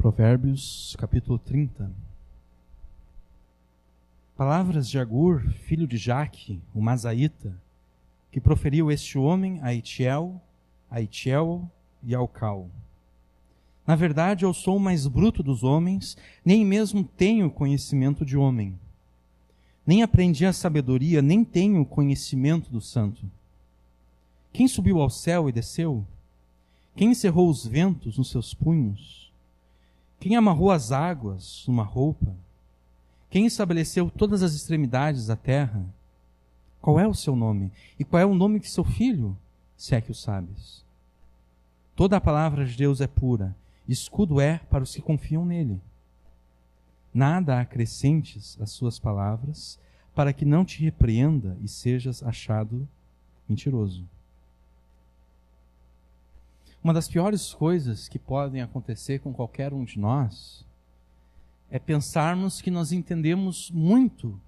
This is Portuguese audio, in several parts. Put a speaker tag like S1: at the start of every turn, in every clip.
S1: Provérbios, capítulo 30. Palavras de Agur, filho de Jaque, o Mazaíta, que proferiu este homem a Itiel e ao Cal. Na verdade, eu sou o mais bruto dos homens, nem mesmo tenho conhecimento de homem. Nem aprendi a sabedoria, nem tenho conhecimento do santo. Quem subiu ao céu e desceu? Quem encerrou os ventos nos seus punhos? Quem amarrou as águas numa roupa? Quem estabeleceu todas as extremidades da terra? Qual é o seu nome? E qual é o nome de seu filho, se é que o sabes? Toda a palavra de Deus é pura, escudo é para os que confiam nele. Nada acrescentes às suas palavras, para que não te repreenda e sejas achado mentiroso. Uma das piores coisas que podem acontecer com qualquer um de nós é pensarmos que nós entendemos muito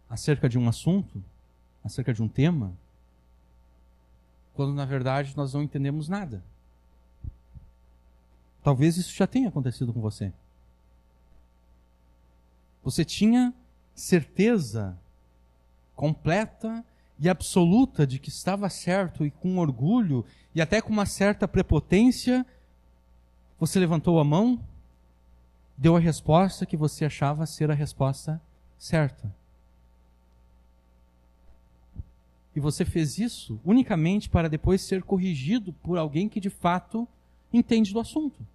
S1: acerca de um assunto, acerca de um tema, quando na verdade nós não entendemos nada. Talvez isso já tenha acontecido com você. Você tinha certeza completa e absoluta de que estava certo, e com orgulho e até com uma certa prepotência, você levantou a mão, deu a resposta que você achava ser a resposta certa. E você fez isso unicamente para depois ser corrigido por alguém que de fato entende do assunto.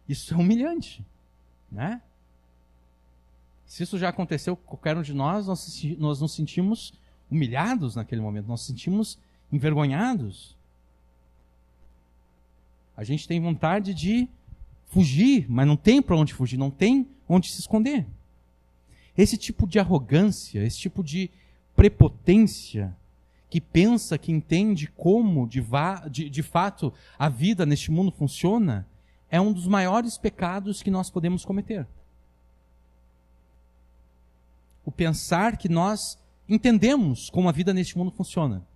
S1: Isso é humilhante, né? Se isso já aconteceu com qualquer um de nós, nós nos sentimos humilhados naquele momento, nós nos sentimos envergonhados. A gente tem vontade de fugir, mas não tem para onde fugir, não tem onde se esconder. Esse tipo de arrogância, esse tipo de prepotência, que pensa que entende como de fato a vida neste mundo funciona, é um dos maiores pecados que nós podemos cometer. O pensar que nós entendemos como a vida neste mundo funciona.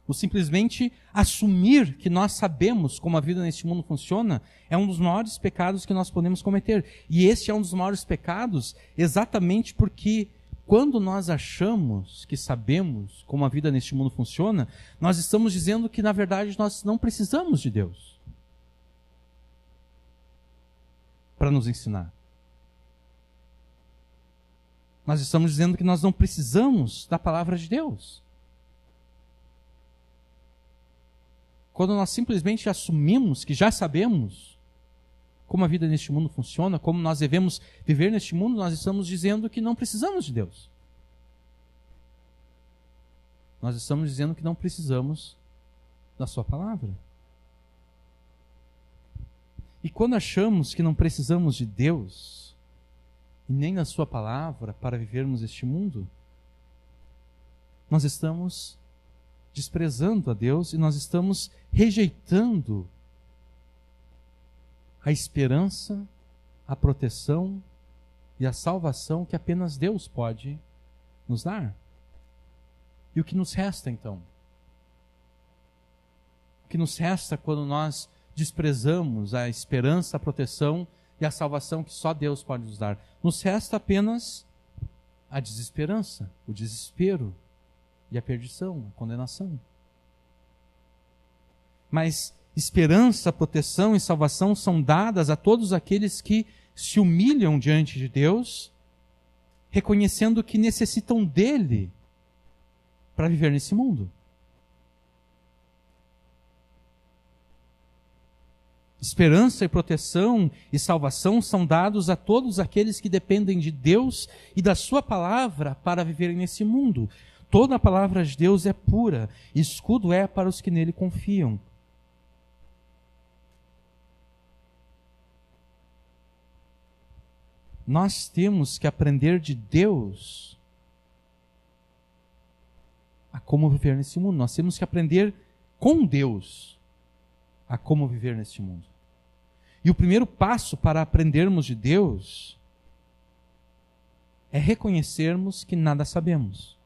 S1: O simplesmente assumir que nós sabemos como a vida neste mundo funciona é um dos maiores pecados que nós podemos cometer. E este é um dos maiores pecados exatamente porque quando nós achamos que sabemos como a vida neste mundo funciona, nós estamos dizendo que na verdade nós não precisamos de Deus para nos ensinar. Nós estamos dizendo que nós não precisamos da palavra de Deus. Quando nós simplesmente assumimos que já sabemos como a vida neste mundo funciona, como nós devemos viver neste mundo, nós estamos dizendo que não precisamos de Deus. Nós estamos dizendo que não precisamos da sua palavra. E quando achamos que não precisamos de Deus e nem da sua palavra para vivermos este mundo, nós estamos desprezando a Deus e nós estamos rejeitando a esperança, a proteção e a salvação que apenas Deus pode nos dar. E o que nos resta então? O que nos resta quando nós desprezamos a esperança, a proteção e a salvação que só Deus pode nos dar? Nos resta apenas a desesperança, o desespero e a perdição, a condenação. Mas esperança, proteção e salvação são dadas a todos aqueles que se humilham diante de Deus, reconhecendo que necessitam dele para viver nesse mundo. Esperança e proteção e salvação são dados a todos aqueles que dependem de Deus e da sua palavra para viverem nesse mundo. Toda a palavra de Deus é pura, escudo é para os que nele confiam. Nós temos que aprender de Deus a como viver nesse mundo. Nós temos que aprender com Deus a como viver neste mundo. E o primeiro passo para aprendermos de Deus é reconhecermos que nada sabemos.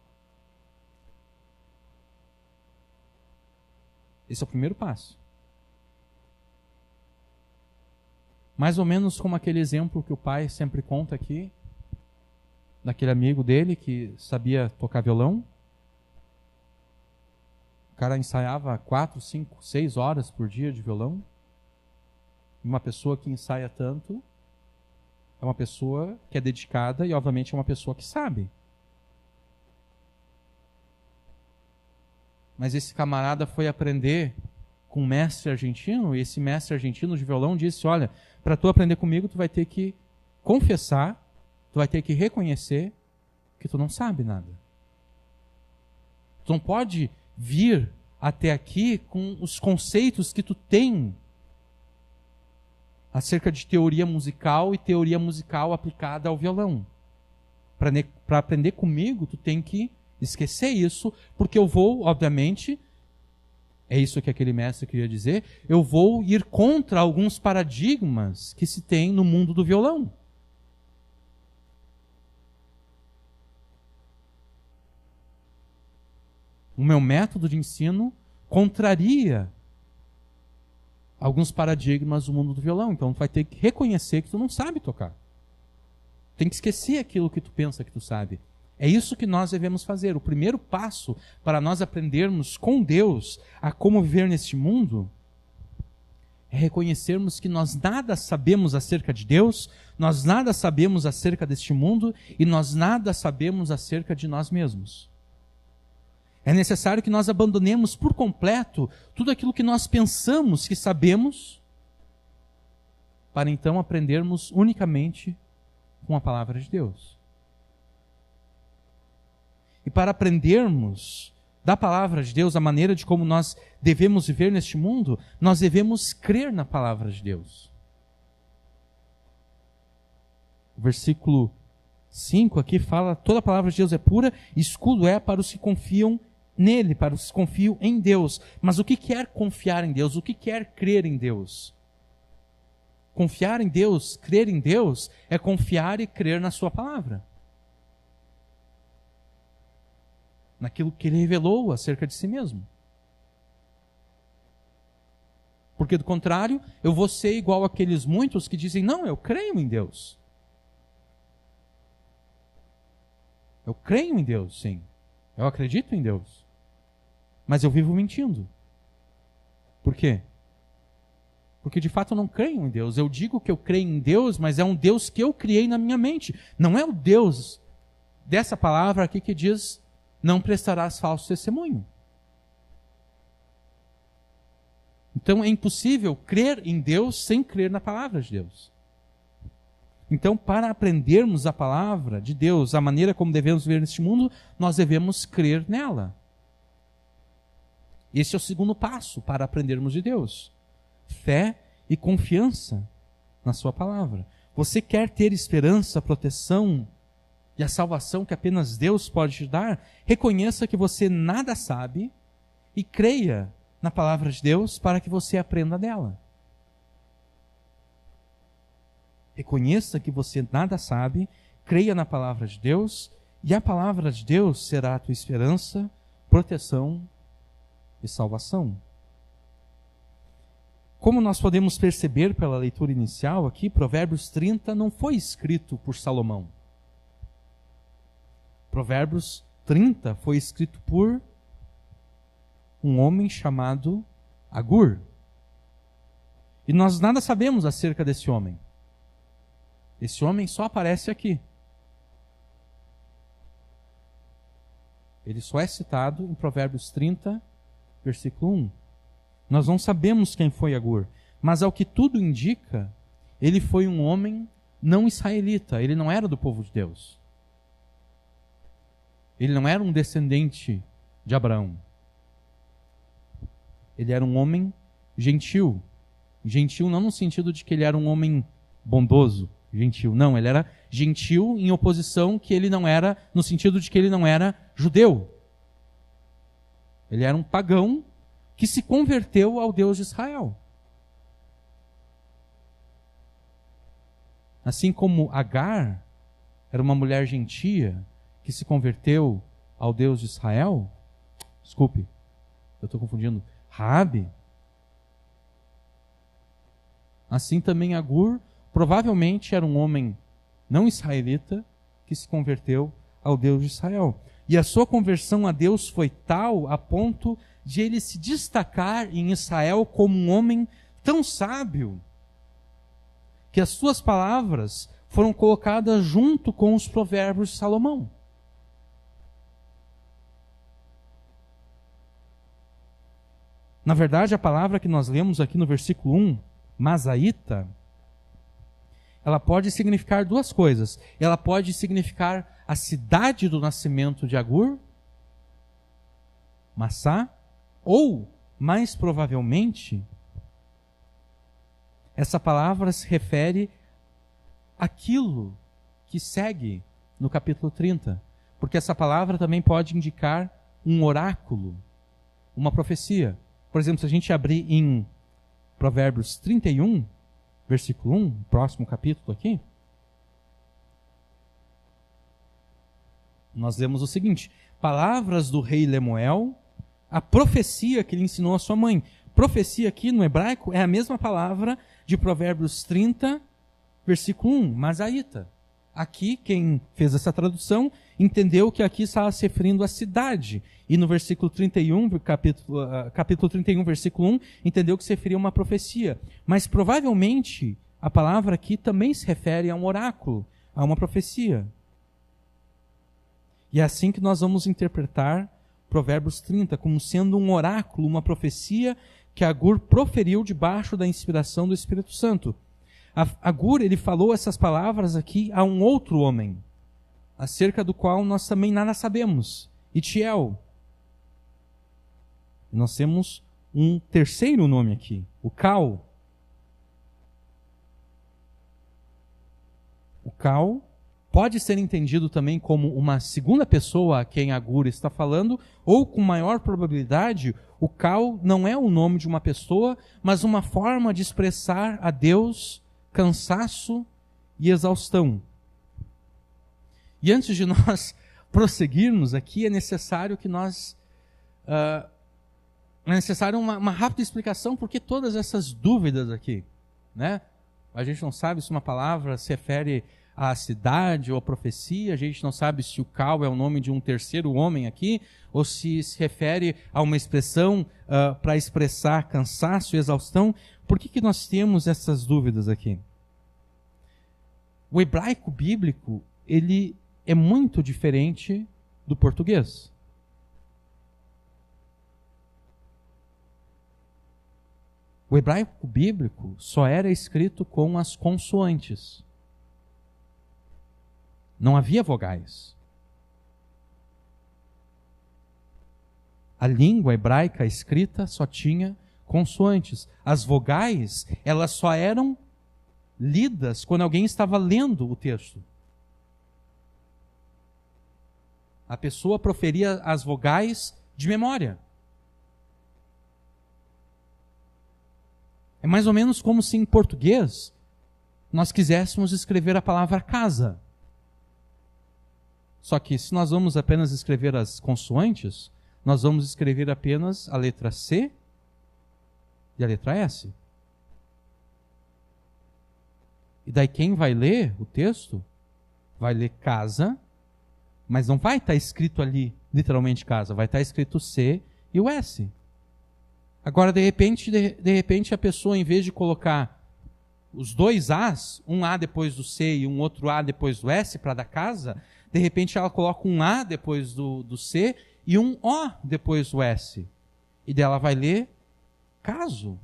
S1: Esse é o primeiro passo. Mais ou menos como aquele exemplo que o pai sempre conta aqui, daquele amigo dele que sabia tocar violão. O cara ensaiava 4, 5, 6 horas por dia de violão. Uma pessoa que ensaia tanto é uma pessoa que é dedicada e, obviamente, é uma pessoa que sabe. Mas esse camarada foi aprender com um mestre argentino, e esse mestre argentino de violão disse, olha, para tu aprender comigo, tu vai ter que confessar, tu vai ter que reconhecer que tu não sabe nada. Tu não pode vir até aqui com os conceitos que tu tem acerca de teoria musical e teoria musical aplicada ao violão. Para aprender comigo, tu tem que esquecer isso, porque eu vou, obviamente, é isso que aquele mestre queria dizer, eu vou ir contra alguns paradigmas que se tem no mundo do violão. O meu método de ensino contraria alguns paradigmas do mundo do violão. Então, tu vai ter que reconhecer que tu não sabe tocar. Tem que esquecer aquilo que tu pensa que tu sabe. É isso que nós devemos fazer. O primeiro passo para nós aprendermos com Deus a como viver neste mundo é reconhecermos que nós nada sabemos acerca de Deus, nós nada sabemos acerca deste mundo e nós nada sabemos acerca de nós mesmos. É necessário que nós abandonemos por completo tudo aquilo que nós pensamos que sabemos, para então aprendermos unicamente com a palavra de Deus. E para aprendermos da palavra de Deus, a maneira de como nós devemos viver neste mundo, nós devemos crer na palavra de Deus. O versículo 5 aqui fala, toda a palavra de Deus é pura, escudo é para os que confiam nele, para os que confiam em Deus. Mas o que quer confiar em Deus? O que quer crer em Deus? Confiar em Deus, crer em Deus, é confiar e crer na sua palavra. Naquilo que ele revelou acerca de si mesmo. Porque do contrário, eu vou ser igual àqueles muitos que dizem, não, eu creio em Deus. Eu creio em Deus, sim. Eu acredito em Deus. Mas eu vivo mentindo. Por quê? Porque de fato eu não creio em Deus. Eu digo que eu creio em Deus, mas é um Deus que eu criei na minha mente. Não é o Deus dessa palavra aqui que diz, não prestarás falso testemunho. Então é impossível crer em Deus sem crer na palavra de Deus. Então, para aprendermos a palavra de Deus, a maneira como devemos viver neste mundo, nós devemos crer nela. Esse é o segundo passo para aprendermos de Deus. Fé e confiança na sua palavra. Você quer ter esperança, proteção e a salvação que apenas Deus pode te dar? Reconheça que você nada sabe e creia na palavra de Deus para que você aprenda dela. Reconheça que você nada sabe, creia na palavra de Deus, e a palavra de Deus será a tua esperança, proteção e salvação. Como nós podemos perceber pela leitura inicial aqui, Provérbios 30 não foi escrito por Salomão. Provérbios 30 foi escrito por um homem chamado Agur. E nós nada sabemos acerca desse homem. Esse homem só aparece aqui. Ele só é citado em Provérbios 30, versículo 1. Nós não sabemos quem foi Agur, mas ao que tudo indica, ele foi um homem não israelita, ele não era do povo de Deus. Ele não era um descendente de Abraão. Ele era um homem gentil. Gentil não no sentido de que ele era um homem bondoso, gentil. Não, ele era gentil em oposição que ele não era, no sentido de que ele não era judeu. Ele era um pagão que se converteu ao Deus de Israel. Assim como Agar era uma mulher gentia que se converteu ao Deus de Israel, Eu estou confundindo. Raabe. Assim também Agur provavelmente era um homem não israelita que se converteu ao Deus de Israel. E a sua conversão a Deus foi tal a ponto de ele se destacar em Israel como um homem tão sábio que as suas palavras foram colocadas junto com os provérbios de Salomão. Na verdade, a palavra que nós lemos aqui no versículo 1, Mazaíta, ela pode significar duas coisas. Ela pode significar a cidade do nascimento de Agur, Massá, ou, mais provavelmente, essa palavra se refere àquilo que segue no capítulo 30. Porque essa palavra também pode indicar um oráculo, uma profecia. Por exemplo, se a gente abrir em Provérbios 31, versículo 1, próximo capítulo aqui, nós lemos o seguinte: palavras do rei Lemuel, a profecia que ele ensinou a sua mãe. Profecia aqui no hebraico é a mesma palavra de Provérbios 30, versículo 1, Mazaíta. Aqui, quem fez essa tradução, entendeu que aqui estava se referindo à cidade. E no versículo 31, capítulo 31, versículo 1, entendeu que se referia a uma profecia. Mas provavelmente a palavra aqui também se refere a um oráculo, a uma profecia. E é assim que nós vamos interpretar Provérbios 30, como sendo um oráculo, uma profecia que Agur proferiu debaixo da inspiração do Espírito Santo. Agur, ele falou essas palavras aqui a um outro homem, acerca do qual nós também nada sabemos, Itiel. Nós temos um terceiro nome aqui, o Cal. O Cal pode ser entendido também como uma segunda pessoa a quem Agur está falando, ou com maior probabilidade, o Cal não é o nome de uma pessoa, mas uma forma de expressar a Deus cansaço e exaustão. E antes de nós prosseguirmos aqui, é necessário que nós... é necessário uma rápida explicação por que todas essas dúvidas aqui, né? A gente não sabe se uma palavra se refere à cidade ou à profecia, a gente não sabe se o Cal é o nome de um terceiro homem aqui, ou se refere a uma expressão para expressar cansaço e exaustão. Por que nós temos essas dúvidas aqui? O hebraico bíblico, ele é muito diferente do português. O hebraico bíblico só era escrito com as consoantes. Não havia vogais. A língua hebraica escrita só tinha consoantes. As vogais, elas só eram lidas quando alguém estava lendo o texto. A pessoa proferia as vogais de memória. É mais ou menos como se em português nós quiséssemos escrever a palavra casa. Só que se nós vamos apenas escrever as consoantes, nós vamos escrever apenas a letra C e a letra S. E daí quem vai ler o texto vai ler casa, mas não vai estar escrito ali literalmente casa, vai estar escrito C e o S. Agora, de repente, a pessoa, em vez de colocar os dois As, um A depois do C e um outro A depois do S para dar casa, de repente ela coloca um A depois do C e um O depois do S. E daí ela vai ler caso.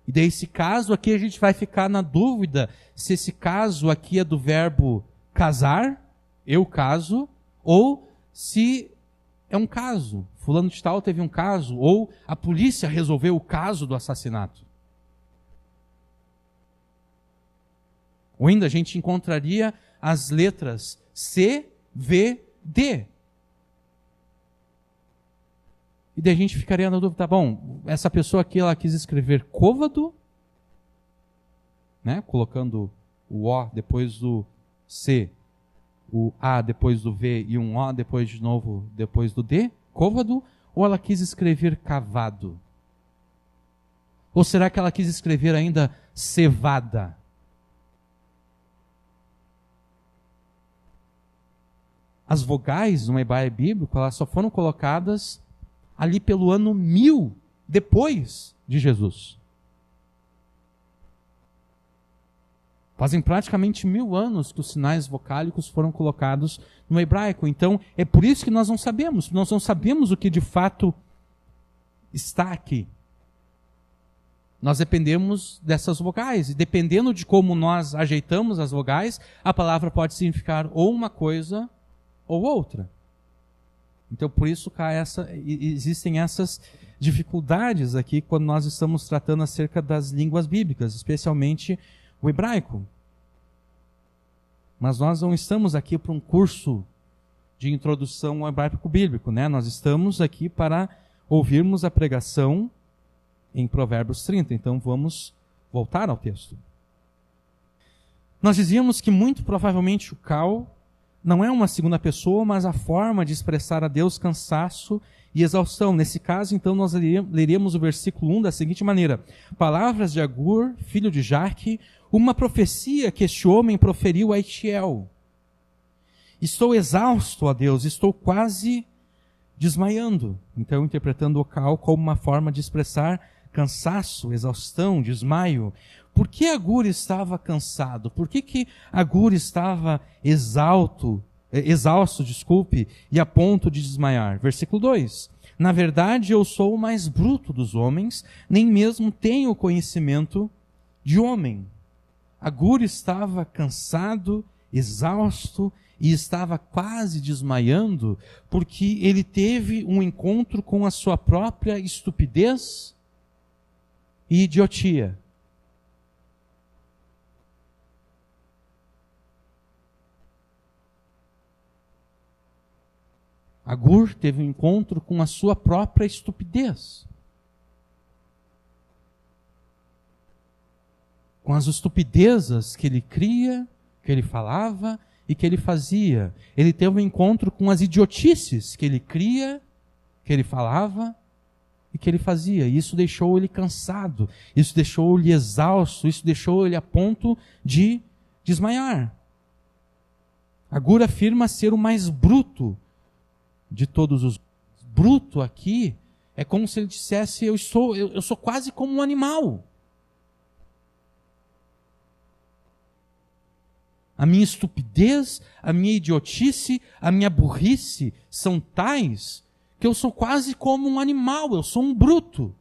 S1: E daí esse caso aqui a gente vai ficar na dúvida se esse caso aqui é do verbo casar, eu caso, ou se é um caso. Fulano de tal teve um caso, ou a polícia resolveu o caso do assassinato. Ou ainda a gente encontraria as letras C, V, D. E daí a gente ficaria na dúvida, tá bom, essa pessoa aqui ela quis escrever côvado, né, colocando o O depois do C o A depois do V e um O depois de novo, depois do D, côvado, ou ela quis escrever cavado? Ou será que ela quis escrever ainda cevada? As vogais no hebraico bíblico, elas só foram colocadas ali pelo ano 1000 depois de Jesus. Fazem praticamente 1000 anos que os sinais vocálicos foram colocados no hebraico. Então, é por isso que nós não sabemos. Nós não sabemos o que de fato está aqui. Nós dependemos dessas vogais. E dependendo de como nós ajeitamos as vogais, a palavra pode significar ou uma coisa ou outra. Então, por isso existem essas dificuldades aqui quando nós estamos tratando acerca das línguas bíblicas, especialmente o hebraico. Mas nós não estamos aqui para um curso de introdução ao hebraico bíblico, né? Nós estamos aqui para ouvirmos a pregação em Provérbios 30. Então vamos voltar ao texto. Nós dizíamos que muito provavelmente o Cal não é uma segunda pessoa, mas a forma de expressar a Deus cansaço e exaustão. Nesse caso, então, nós leremos o versículo 1 da seguinte maneira: palavras de Agur, filho de Jaque, uma profecia que este homem proferiu a Itiel. Estou exausto, ó Deus, estou quase desmaiando. Então, interpretando o Cal como uma forma de expressar cansaço, exaustão, desmaio. Por que Agur estava cansado? Por que Agur estava exausto, e a ponto de desmaiar? Versículo 2. Na verdade, eu sou o mais bruto dos homens, nem mesmo tenho conhecimento de homem. Agur estava cansado, exausto e estava quase desmaiando porque ele teve um encontro com a sua própria estupidez e idiotia. Agur teve um encontro com a sua própria estupidez. Com as estupidezas que ele cria, que ele falava e que ele fazia. Ele teve um encontro com as idiotices que ele cria, que ele falava e que ele fazia. E isso deixou ele cansado, isso deixou ele exausto, isso deixou ele a ponto de desmaiar. Agur afirma ser o mais bruto de todos os. Bruto aqui é como se ele dissesse: eu sou quase como um animal. A minha estupidez, a minha idiotice, a minha burrice são tais que eu sou quase como um animal, eu sou um bruto.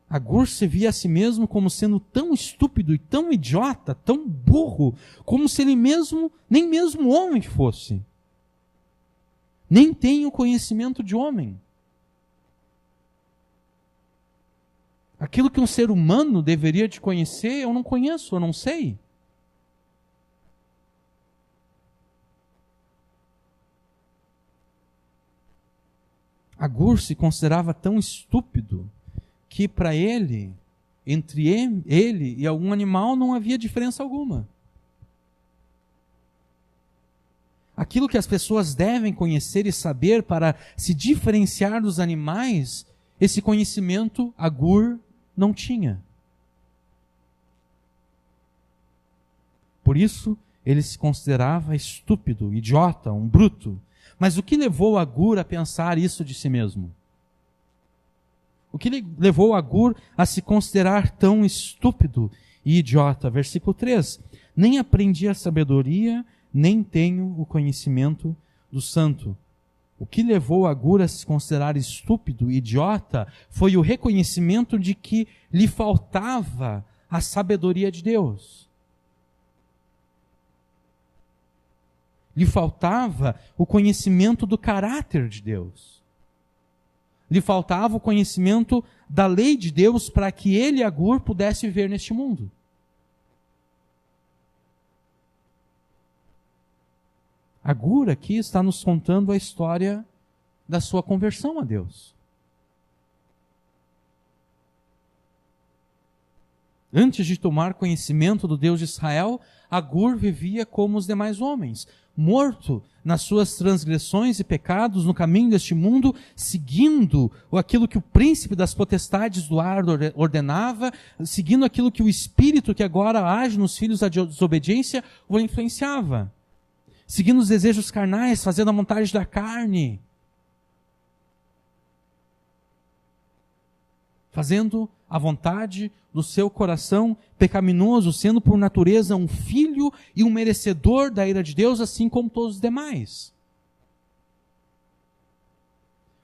S1: Agur se via a si mesmo como sendo tão estúpido e tão idiota, tão burro, como se ele mesmo, nem mesmo homem fosse. Nem tem o conhecimento de homem. Aquilo que um ser humano deveria de conhecer, eu não conheço, eu não sei. Agur se considerava tão estúpido que para ele, entre ele e algum animal, não havia diferença alguma. Aquilo que as pessoas devem conhecer e saber para se diferenciar dos animais, esse conhecimento Agur não tinha. Por isso, ele se considerava estúpido, idiota, um bruto. Mas o que levou Agur a pensar isso de si mesmo? O que levou Agur a se considerar tão estúpido e idiota? Versículo 3. Nem aprendi a sabedoria, nem tenho o conhecimento do santo. O que levou Agur a se considerar estúpido e idiota foi o reconhecimento de que lhe faltava a sabedoria de Deus. Lhe faltava o conhecimento do caráter de Deus. Lhe faltava o conhecimento da lei de Deus para que ele, Agur, pudesse viver neste mundo. Agur aqui está nos contando a história da sua conversão a Deus. Antes de tomar conhecimento do Deus de Israel, Agur vivia como os demais homens, morto nas suas transgressões e pecados no caminho deste mundo, seguindo aquilo que o príncipe das potestades do ar ordenava, seguindo aquilo que o espírito que agora age nos filhos da desobediência o influenciava, seguindo os desejos carnais, fazendo a vontade da carne, fazendo a vontade do seu coração pecaminoso, sendo por natureza um filho e um merecedor da ira de Deus, assim como todos os demais.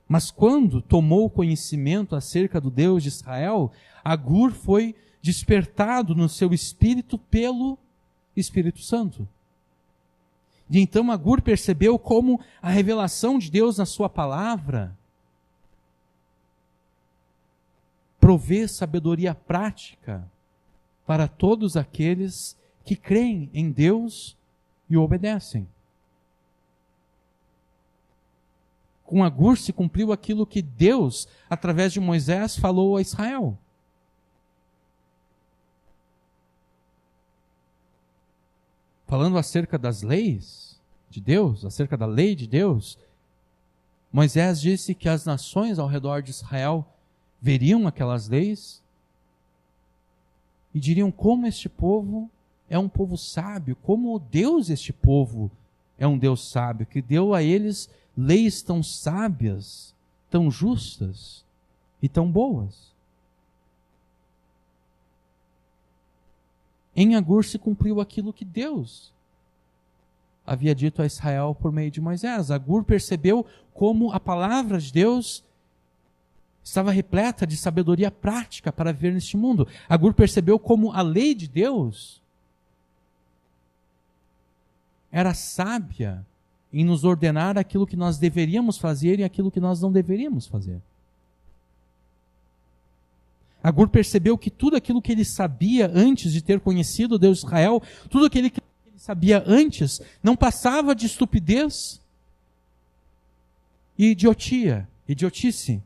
S1: Mas quando tomou conhecimento acerca do Deus de Israel, Agur foi despertado no seu espírito pelo Espírito Santo. E então Agur percebeu como a revelação de Deus na sua palavra provê sabedoria prática para todos aqueles que creem em Deus e o obedecem. Com Agur se cumpriu aquilo que Deus, através de Moisés, falou a Israel. Falando acerca das leis de Deus, acerca da lei de Deus, Moisés disse que as nações ao redor de Israel veriam aquelas leis e diriam como este povo é um povo sábio, como Deus este povo é um Deus sábio, que deu a eles leis tão sábias, tão justas e tão boas. Em Agur se cumpriu aquilo que Deus havia dito a Israel por meio de Moisés. Agur percebeu como a palavra de Deus estava repleta de sabedoria prática para viver neste mundo. Agur percebeu como a lei de Deus era sábia em nos ordenar aquilo que nós deveríamos fazer e aquilo que nós não deveríamos fazer. Agur percebeu que tudo aquilo que ele sabia antes de ter conhecido o Deus de Israel, tudo aquilo que ele sabia antes, não passava de estupidez e idiotice.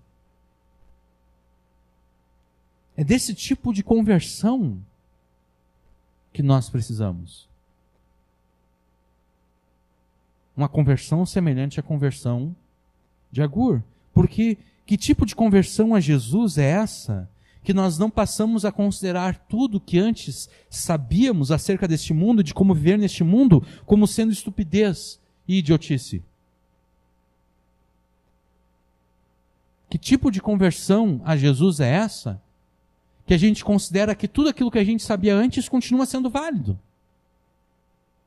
S1: É desse tipo de conversão que nós precisamos. Uma conversão semelhante à conversão de Agur. Porque que tipo de conversão a Jesus é essa? Que nós não passamos a considerar tudo que antes sabíamos acerca deste mundo, de como viver neste mundo, como sendo estupidez e idiotice. Que tipo de conversão a Jesus é essa? Que a gente considera que tudo aquilo que a gente sabia antes continua sendo válido.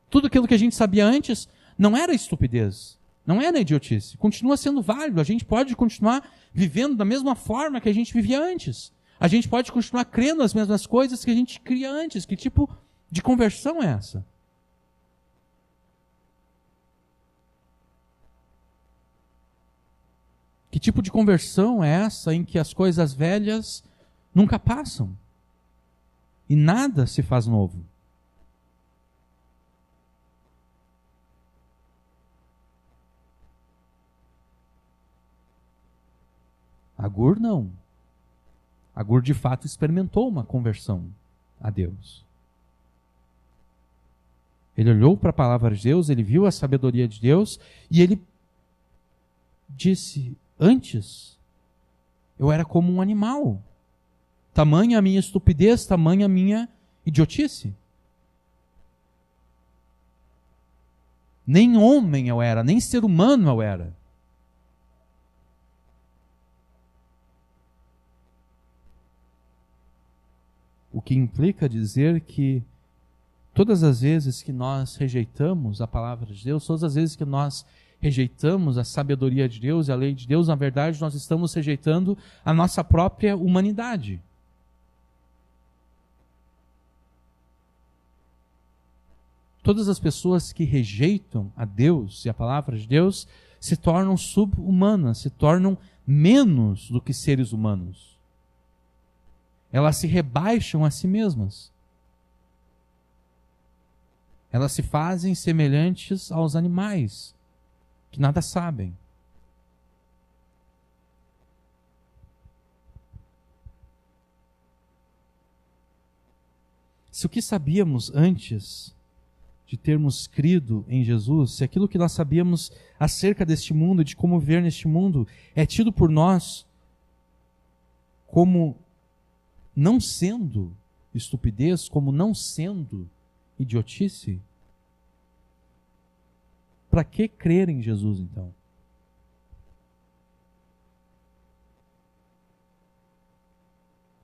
S1: Tudo aquilo que a gente sabia antes não era estupidez, não era idiotice, continua sendo válido. A gente pode continuar vivendo da mesma forma que a gente vivia antes. A gente pode continuar crendo nas mesmas coisas que a gente cria antes. Que tipo de conversão é essa? Que tipo de conversão é essa em que as coisas velhas nunca passam e nada se faz novo? Agur não. Agur de fato experimentou uma conversão a Deus. Ele olhou para a palavra de Deus, ele viu a sabedoria de Deus e ele disse: antes eu era como um animal. Tamanha a minha estupidez, tamanha a minha idiotice. Nem homem eu era, nem ser humano eu era. O que implica dizer que todas as vezes que nós rejeitamos a palavra de Deus, todas as vezes que nós rejeitamos a sabedoria de Deus e a lei de Deus, na verdade nós estamos rejeitando a nossa própria humanidade. Todas as pessoas que rejeitam a Deus e a palavra de Deus se tornam sub-humanas, se tornam menos do que seres humanos. Elas se rebaixam a si mesmas. Elas se fazem semelhantes aos animais, que nada sabem. Se o que sabíamos antes de termos crido em Jesus, se aquilo que nós sabíamos acerca deste mundo, de como viver neste mundo, é tido por nós como não sendo estupidez, como não sendo idiotice, para que crer em Jesus então?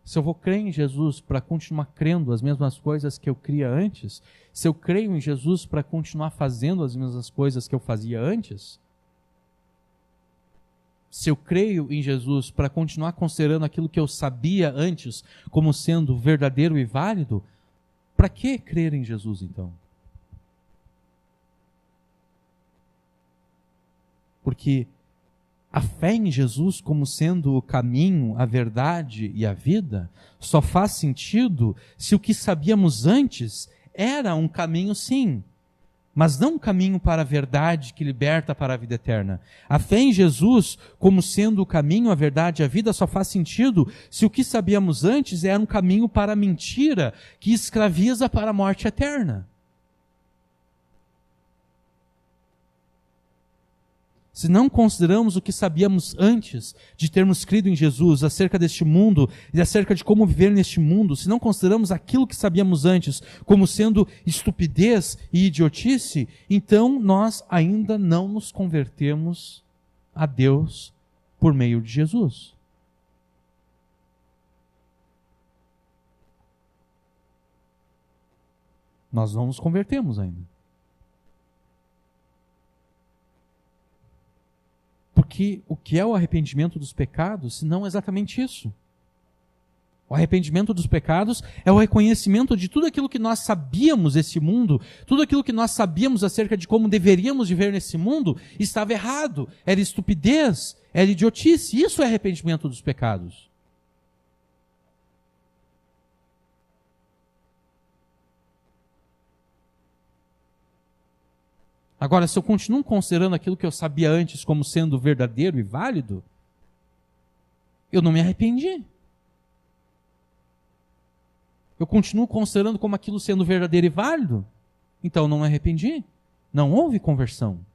S1: Se eu vou crer em Jesus para continuar crendo as mesmas coisas que eu cria antes, se eu creio em Jesus para continuar fazendo as mesmas coisas que eu fazia antes, se eu creio em Jesus para continuar considerando aquilo que eu sabia antes como sendo verdadeiro e válido, para que crer em Jesus então? Porque a fé em Jesus como sendo o caminho, a verdade e a vida só faz sentido se o que sabíamos antes era um caminho, sim, mas não um caminho para a verdade que liberta para a vida eterna. A fé em Jesus como sendo o caminho, a verdade e a vida só faz sentido se o que sabíamos antes era um caminho para a mentira que escraviza para a morte eterna. Se não consideramos o que sabíamos antes de termos crido em Jesus acerca deste mundo e acerca de como viver neste mundo, se não consideramos aquilo que sabíamos antes como sendo estupidez e idiotice, então nós ainda não nos convertemos a Deus por meio de Jesus. Nós não nos convertemos ainda. Porque o que é o arrependimento dos pecados, se não exatamente isso? O arrependimento dos pecados é o reconhecimento de tudo aquilo que nós sabíamos desse mundo, tudo aquilo que nós sabíamos acerca de como deveríamos viver nesse mundo, estava errado, era estupidez, era idiotice. Isso é arrependimento dos pecados. Agora, se eu continuo considerando aquilo que eu sabia antes como sendo verdadeiro e válido, eu não me arrependi. Eu continuo considerando como aquilo sendo verdadeiro e válido, então eu não me arrependi. Não houve conversão.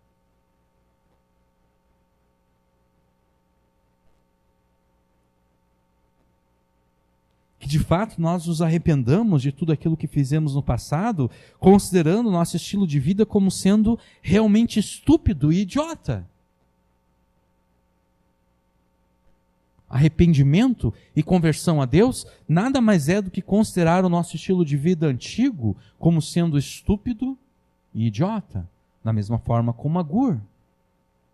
S1: Que de fato nós nos arrependamos de tudo aquilo que fizemos no passado, considerando o nosso estilo de vida como sendo realmente estúpido e idiota. Arrependimento e conversão a Deus nada mais é do que considerar o nosso estilo de vida antigo como sendo estúpido e idiota, da mesma forma como Agur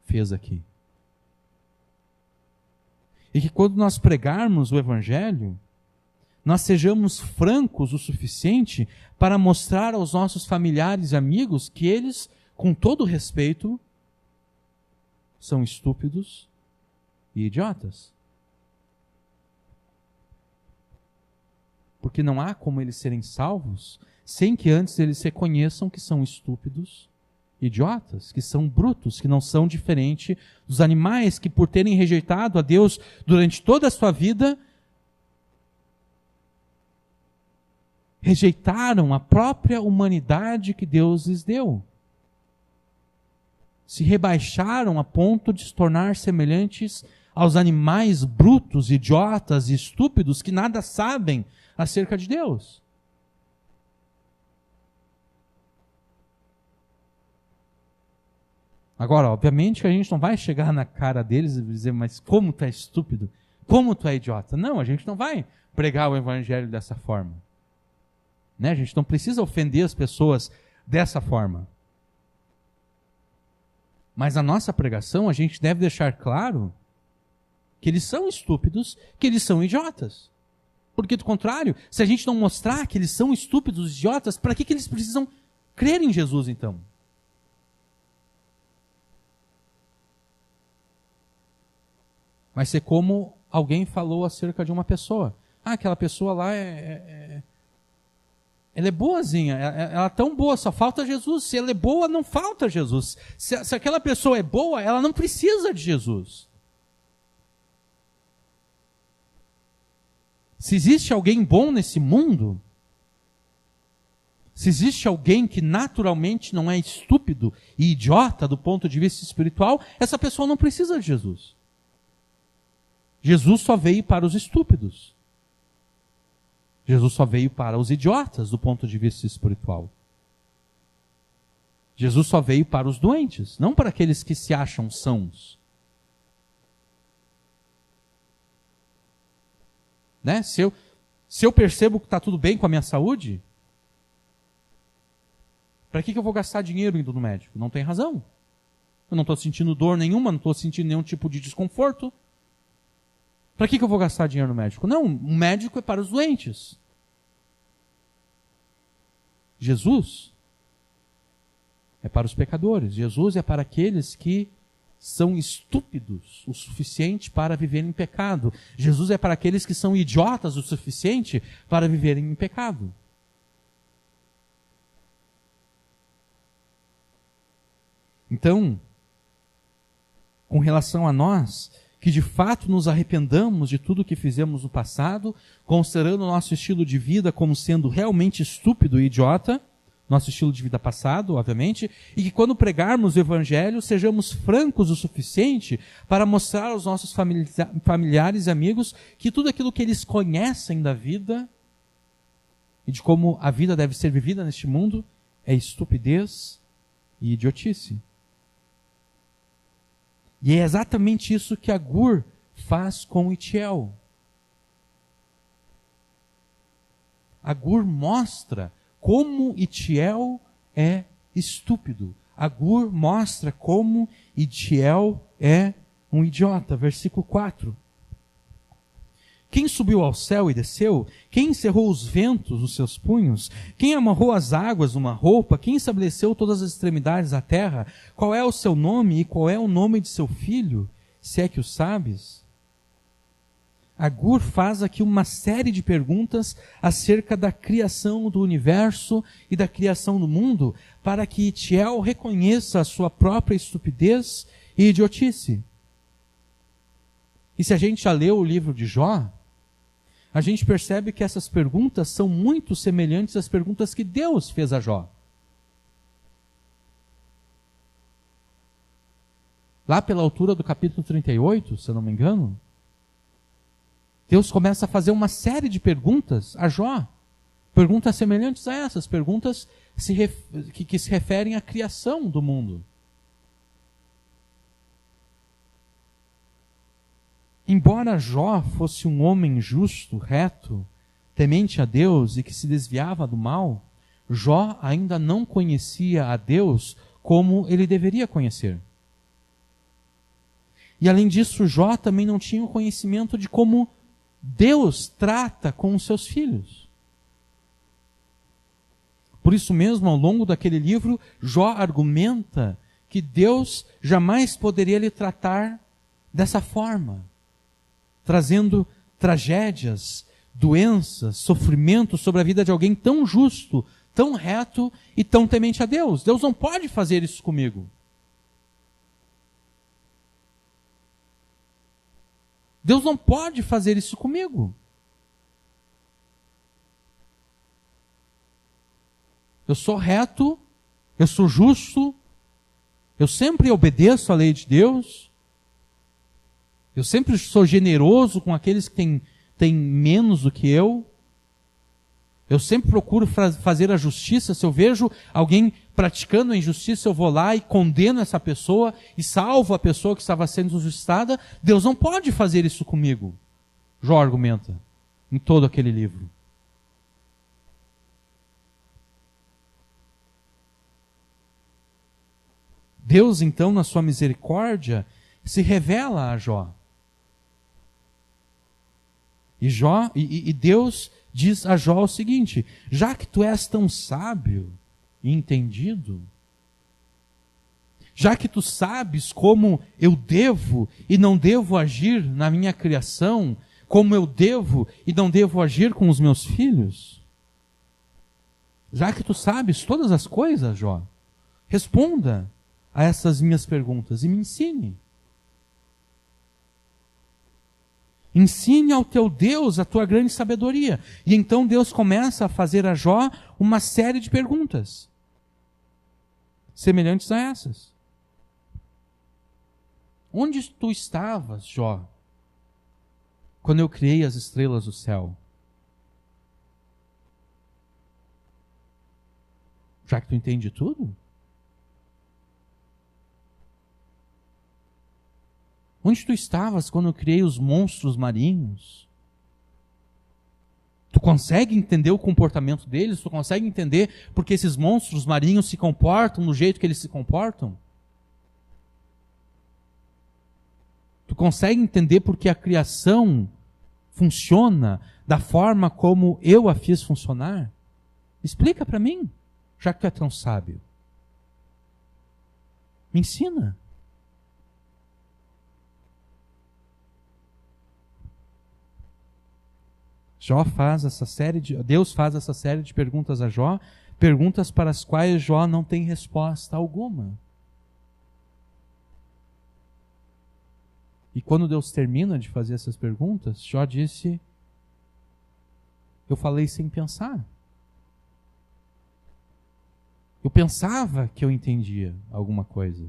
S1: fez aqui. E que quando nós pregarmos o Evangelho, nós sejamos francos o suficiente para mostrar aos nossos familiares e amigos que eles, com todo respeito, são estúpidos e idiotas. Porque não há como eles serem salvos sem que antes eles reconheçam que são estúpidos e idiotas, que são brutos, que não são diferente dos animais que, por terem rejeitado a Deus durante toda a sua vida, rejeitaram a própria humanidade que Deus lhes deu. Se rebaixaram a ponto de se tornar semelhantes aos animais brutos, idiotas e estúpidos que nada sabem acerca de Deus. Agora, obviamente que a gente não vai chegar na cara deles e dizer, mas como tu é estúpido? Como tu é idiota? Não, a gente não vai pregar o Evangelho dessa forma. Né? A gente não precisa ofender as pessoas dessa forma. Mas na nossa pregação, a gente deve deixar claro que eles são estúpidos, que eles são idiotas. Porque, do contrário, se a gente não mostrar que eles são estúpidos, idiotas, para que eles precisam crer em Jesus, então? Vai ser como alguém falou acerca de uma pessoa. Ah, aquela pessoa lá ela é boazinha, ela é tão boa, só falta Jesus. Se ela é boa, não falta Jesus. Se aquela pessoa é boa, ela não precisa de Jesus. Se existe alguém bom nesse mundo, Se existe alguém que naturalmente não é estúpido e idiota do ponto de vista espiritual, essa pessoa não precisa de Jesus. Jesus só veio para os estúpidos. Jesus só veio para os idiotas do ponto de vista espiritual. Jesus só veio para os doentes, não para aqueles que se acham sãos. Né? Se eu percebo que está tudo bem com a minha saúde, para que eu vou gastar dinheiro indo no médico? Não tem razão. Eu não estou sentindo dor nenhuma, não estou sentindo nenhum tipo de desconforto. Para que eu vou gastar dinheiro no médico? Não, o médico é para os doentes. Jesus é para os pecadores. Jesus é para aqueles que são estúpidos o suficiente para viverem em pecado. Jesus é para aqueles que são idiotas o suficiente para viverem em pecado. Então, com relação a nós, que de fato nos arrependamos de tudo que fizemos no passado, considerando o nosso estilo de vida como sendo realmente estúpido e idiota, nosso estilo de vida passado, obviamente, e que quando pregarmos o Evangelho, sejamos francos o suficiente para mostrar aos nossos familiares e amigos que tudo aquilo que eles conhecem da vida e de como a vida deve ser vivida neste mundo é estupidez e idiotice. E é exatamente isso que Agur faz com Itiel. Agur mostra como Itiel é estúpido. Agur mostra como Itiel é um idiota. Versículo 4. Quem subiu ao céu e desceu? Quem encerrou os ventos nos seus punhos? Quem amarrou as águas numa roupa? Quem estabeleceu todas as extremidades da terra? Qual é o seu nome e qual é o nome de seu filho, se é que o sabes? Agur faz aqui uma série de perguntas acerca da criação do universo e da criação do mundo, para que Itiel reconheça a sua própria estupidez e idiotice. E se a gente já leu o livro de Jó, a gente percebe que essas perguntas são muito semelhantes às perguntas que Deus fez a Jó. Lá pela altura do capítulo 38, se eu não me engano, Deus começa a fazer uma série de perguntas a Jó. Perguntas semelhantes a essas, perguntas que se referem à criação do mundo. Embora Jó fosse um homem justo, reto, temente a Deus e que se desviava do mal, Jó ainda não conhecia a Deus como ele deveria conhecer. E além disso, Jó também não tinha o conhecimento de como Deus trata com os seus filhos. Por isso mesmo, ao longo daquele livro, Jó argumenta que Deus jamais poderia lhe tratar dessa forma, trazendo tragédias, doenças, sofrimento sobre a vida de alguém tão justo, tão reto e tão temente a Deus. Deus não pode fazer isso comigo. Deus não pode fazer isso comigo. Eu sou reto, eu sou justo, eu sempre obedeço à lei de Deus, eu sempre sou generoso com aqueles que têm menos do que eu sempre procuro fazer a justiça. Se eu vejo alguém praticando a injustiça, eu vou lá e condeno essa pessoa e salvo a pessoa que estava sendo injustada. Deus não pode fazer isso comigo, Jó argumenta em todo aquele livro. Deus, então, na sua misericórdia, se revela a Jó. E Deus diz a Jó o seguinte: já que tu és tão sábio e entendido, já que tu sabes como eu devo e não devo agir na minha criação, como eu devo e não devo agir com os meus filhos, já que tu sabes todas as coisas, Jó, responda a essas minhas perguntas e me ensine. Ensine ao teu Deus a tua grande sabedoria. E então Deus começa a fazer a Jó uma série de perguntas semelhantes a essas. Onde tu estavas, Jó, quando eu criei as estrelas do céu? Já que tu entende tudo? Onde tu estavas quando eu criei os monstros marinhos? Tu consegue entender o comportamento deles? Tu consegue entender por que esses monstros marinhos se comportam do jeito que eles se comportam? Tu consegue entender por que a criação funciona da forma como eu a fiz funcionar? Explica para mim, já que tu é tão sábio. Me ensina. Deus faz essa série de perguntas a Jó, perguntas para as quais Jó não tem resposta alguma. E quando Deus termina de fazer essas perguntas, Jó disse: eu falei sem pensar. Eu pensava que eu entendia alguma coisa.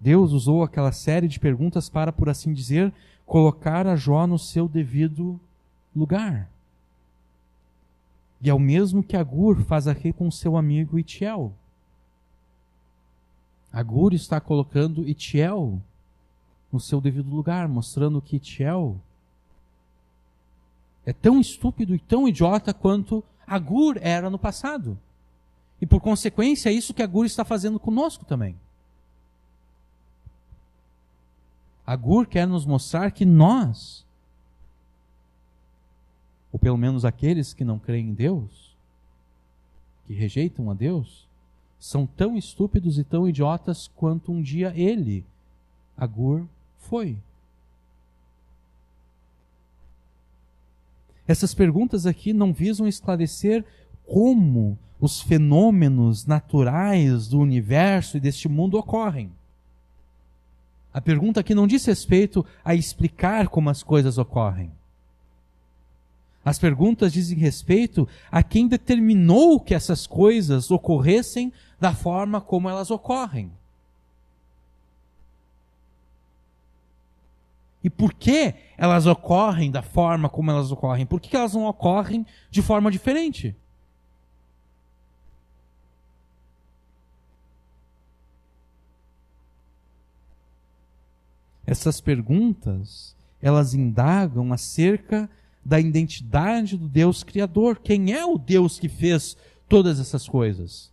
S1: Deus usou aquela série de perguntas para, por assim dizer, colocar a Jó no seu devido lugar. E é o mesmo que Agur faz aqui com seu amigo Itiel. Agur está colocando Itiel no seu devido lugar, mostrando que Itiel é tão estúpido e tão idiota quanto Agur era no passado. E por consequência é isso que Agur está fazendo conosco também. Agur quer nos mostrar que nós, ou pelo menos aqueles que não creem em Deus, que rejeitam a Deus, são tão estúpidos e tão idiotas quanto um dia ele, Agur, foi. Essas perguntas aqui não visam esclarecer como os fenômenos naturais do universo e deste mundo ocorrem. A pergunta aqui não diz respeito a explicar como as coisas ocorrem. As perguntas dizem respeito a quem determinou que essas coisas ocorressem da forma como elas ocorrem. E por que elas ocorrem da forma como elas ocorrem? Por que elas não ocorrem de forma diferente? Essas perguntas, elas indagam acerca da identidade do Deus Criador. Quem é o Deus que fez todas essas coisas?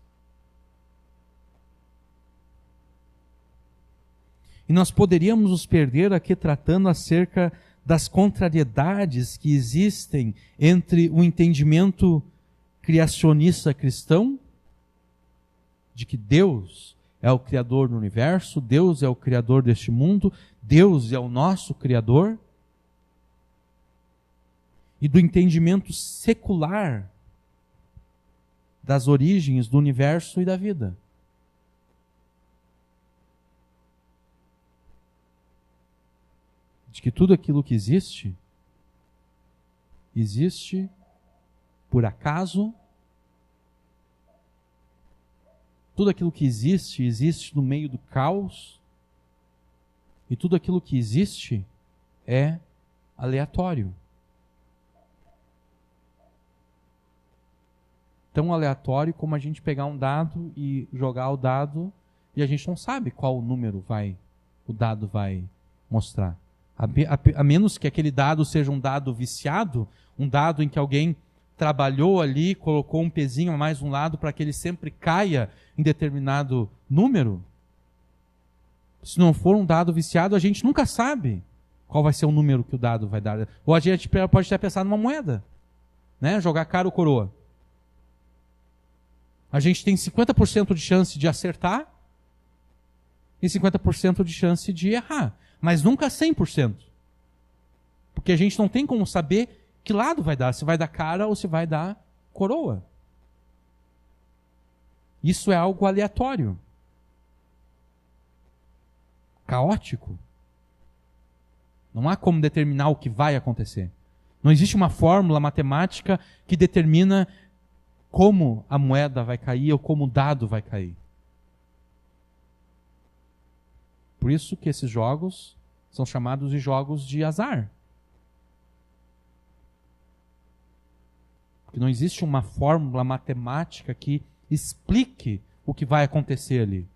S1: E nós poderíamos nos perder aqui tratando acerca das contrariedades que existem entre o entendimento criacionista cristão, de que Deus é o Criador do universo, Deus é o Criador deste mundo, Deus é o nosso Criador, e do entendimento secular das origens do universo e da vida. De que tudo aquilo que existe, existe por acaso. Tudo aquilo que existe, existe no meio do caos. E tudo aquilo que existe é aleatório. Tão aleatório como a gente pegar um dado e jogar o dado e a gente não sabe qual número o dado vai mostrar. A menos que aquele dado seja um dado viciado, um dado em que alguém trabalhou ali, colocou um pezinho a mais um lado para que ele sempre caia em determinado número. Se não for um dado viciado, a gente nunca sabe qual vai ser o número que o dado vai dar. Ou a gente pode até pensar numa moeda, né? Jogar cara ou coroa. A gente tem 50% de chance de acertar e 50% de chance de errar. Mas nunca 100%. Porque a gente não tem como saber que lado vai dar, se vai dar cara ou se vai dar coroa. Isso é algo aleatório. caótico. Não há como determinar o que vai acontecer. Não existe uma fórmula matemática que determina como a moeda vai cair ou como o dado vai cair. Por isso que esses jogos são chamados de jogos de azar. Porque não existe uma fórmula matemática que explique o que vai acontecer ali.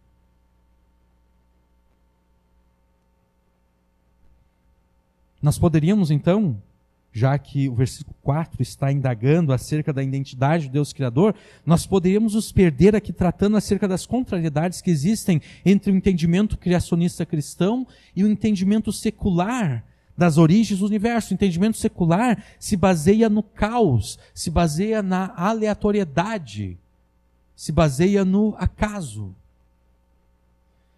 S1: Nós poderíamos então, já que o versículo 4 está indagando acerca da identidade do Deus Criador, nós poderíamos nos perder aqui tratando acerca das contrariedades que existem entre o entendimento criacionista cristão e o entendimento secular das origens do universo. O entendimento secular se baseia no caos, se baseia na aleatoriedade, se baseia no acaso.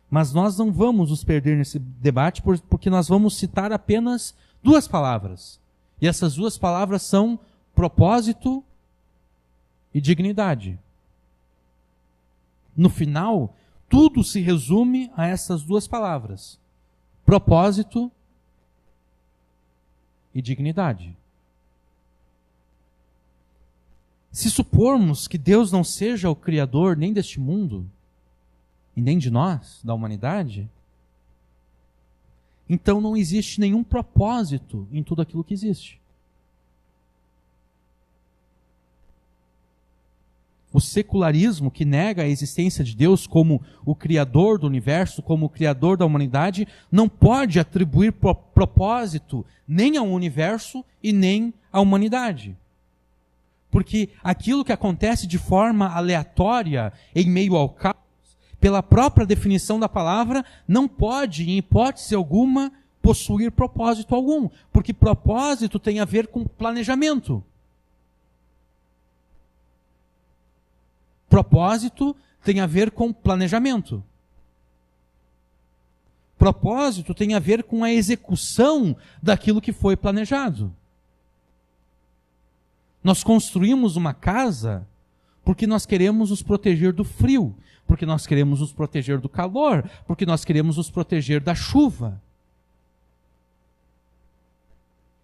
S1: Mas nós não vamos nos perder nesse debate porque nós vamos citar apenas duas palavras. E essas duas palavras são propósito e dignidade. No final, tudo se resume a essas duas palavras: propósito e dignidade. Se supormos que Deus não seja o Criador nem deste mundo, e nem de nós, da humanidade, então não existe nenhum propósito em tudo aquilo que existe. O secularismo, que nega a existência de Deus como o Criador do universo, como o Criador da humanidade, não pode atribuir propósito nem ao universo e nem à humanidade. Porque aquilo que acontece de forma aleatória, em meio ao caos, pela própria definição da palavra, não pode, em hipótese alguma, possuir propósito algum. Porque propósito tem a ver com planejamento. Propósito tem a ver com planejamento. Propósito tem a ver com a execução daquilo que foi planejado. Nós construímos uma casa porque nós queremos nos proteger do frio, porque nós queremos nos proteger do calor, porque nós queremos nos proteger da chuva.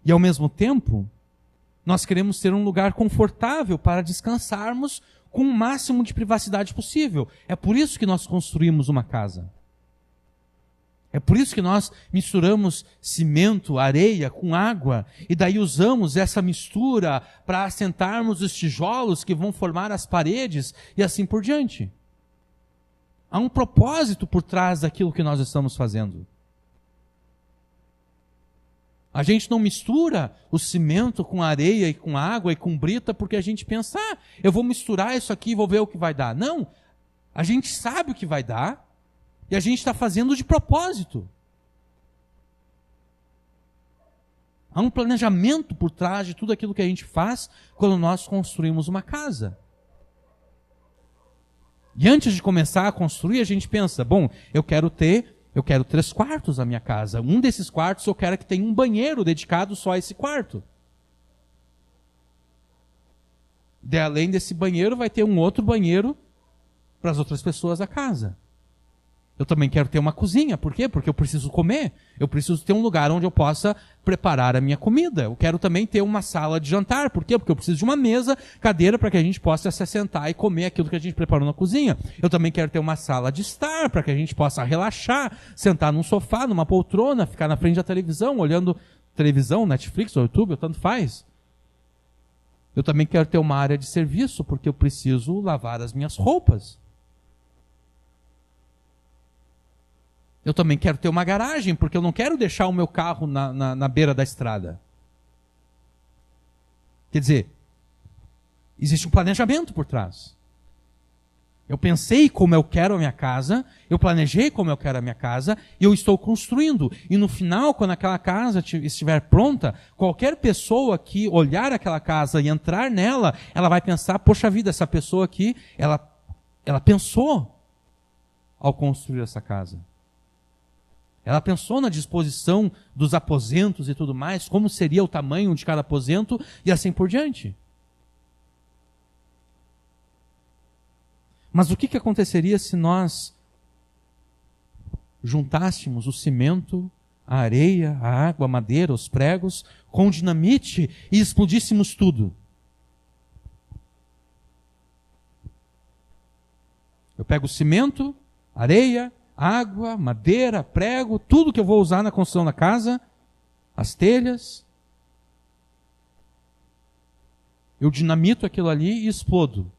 S1: E ao mesmo tempo, nós queremos ter um lugar confortável para descansarmos com o máximo de privacidade possível. É por isso que nós construímos uma casa. É por isso que nós misturamos cimento, areia com água, e daí usamos essa mistura para assentarmos os tijolos que vão formar as paredes e assim por diante. Há um propósito por trás daquilo que nós estamos fazendo. A gente não mistura o cimento com areia e com água e com brita porque a gente pensa, eu vou misturar isso aqui e vou ver o que vai dar. Não, a gente sabe o que vai dar e a gente está fazendo de propósito. Há um planejamento por trás de tudo aquilo que a gente faz quando nós construímos uma casa. E antes de começar a construir, a gente pensa, bom, eu quero 3 quartos na minha casa. Um desses quartos eu quero que tenha um banheiro dedicado só a esse quarto. E além desse banheiro, vai ter um outro banheiro para as outras pessoas da casa. Eu também quero ter uma cozinha. Por quê? Porque eu preciso comer. Eu preciso ter um lugar onde eu possa preparar a minha comida. Eu quero também ter uma sala de jantar. Por quê? Porque eu preciso de uma mesa, cadeira, para que a gente possa se assentar e comer aquilo que a gente preparou na cozinha. Eu também quero ter uma sala de estar, para que a gente possa relaxar, sentar num sofá, numa poltrona, ficar na frente da televisão, olhando televisão, Netflix ou YouTube, ou tanto faz. Eu também quero ter uma área de serviço, porque eu preciso lavar as minhas roupas. Eu também quero ter uma garagem, porque eu não quero deixar o meu carro na beira da estrada. Quer dizer, existe um planejamento por trás. Eu pensei como eu quero a minha casa, eu planejei como eu quero a minha casa, e eu estou construindo. E no final, quando aquela casa estiver pronta, qualquer pessoa que olhar aquela casa e entrar nela, ela vai pensar, poxa vida, essa pessoa aqui, ela pensou ao construir essa casa. Ela pensou na disposição dos aposentos e tudo mais, como seria o tamanho de cada aposento e assim por diante. Mas o que aconteceria se nós juntássemos o cimento, a areia, a água, a madeira, os pregos, com dinamite e explodíssemos tudo? Eu pego o cimento, areia, água, madeira, prego, tudo que eu vou usar na construção da casa, as telhas. Eu dinamito aquilo ali e explodo.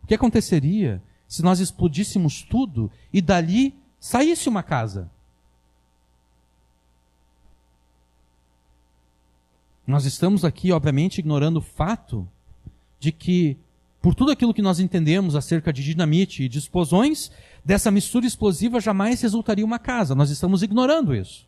S1: O que aconteceria se nós explodíssemos tudo e dali saísse uma casa? Nós estamos aqui, obviamente, ignorando o fato de que, por tudo aquilo que nós entendemos acerca de dinamite e de explosões, dessa mistura explosiva jamais resultaria uma casa. Nós estamos ignorando isso.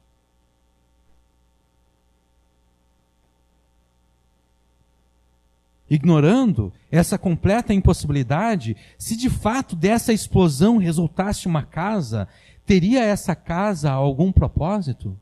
S1: Ignorando essa completa impossibilidade, se de fato dessa explosão resultasse uma casa, teria essa casa algum propósito?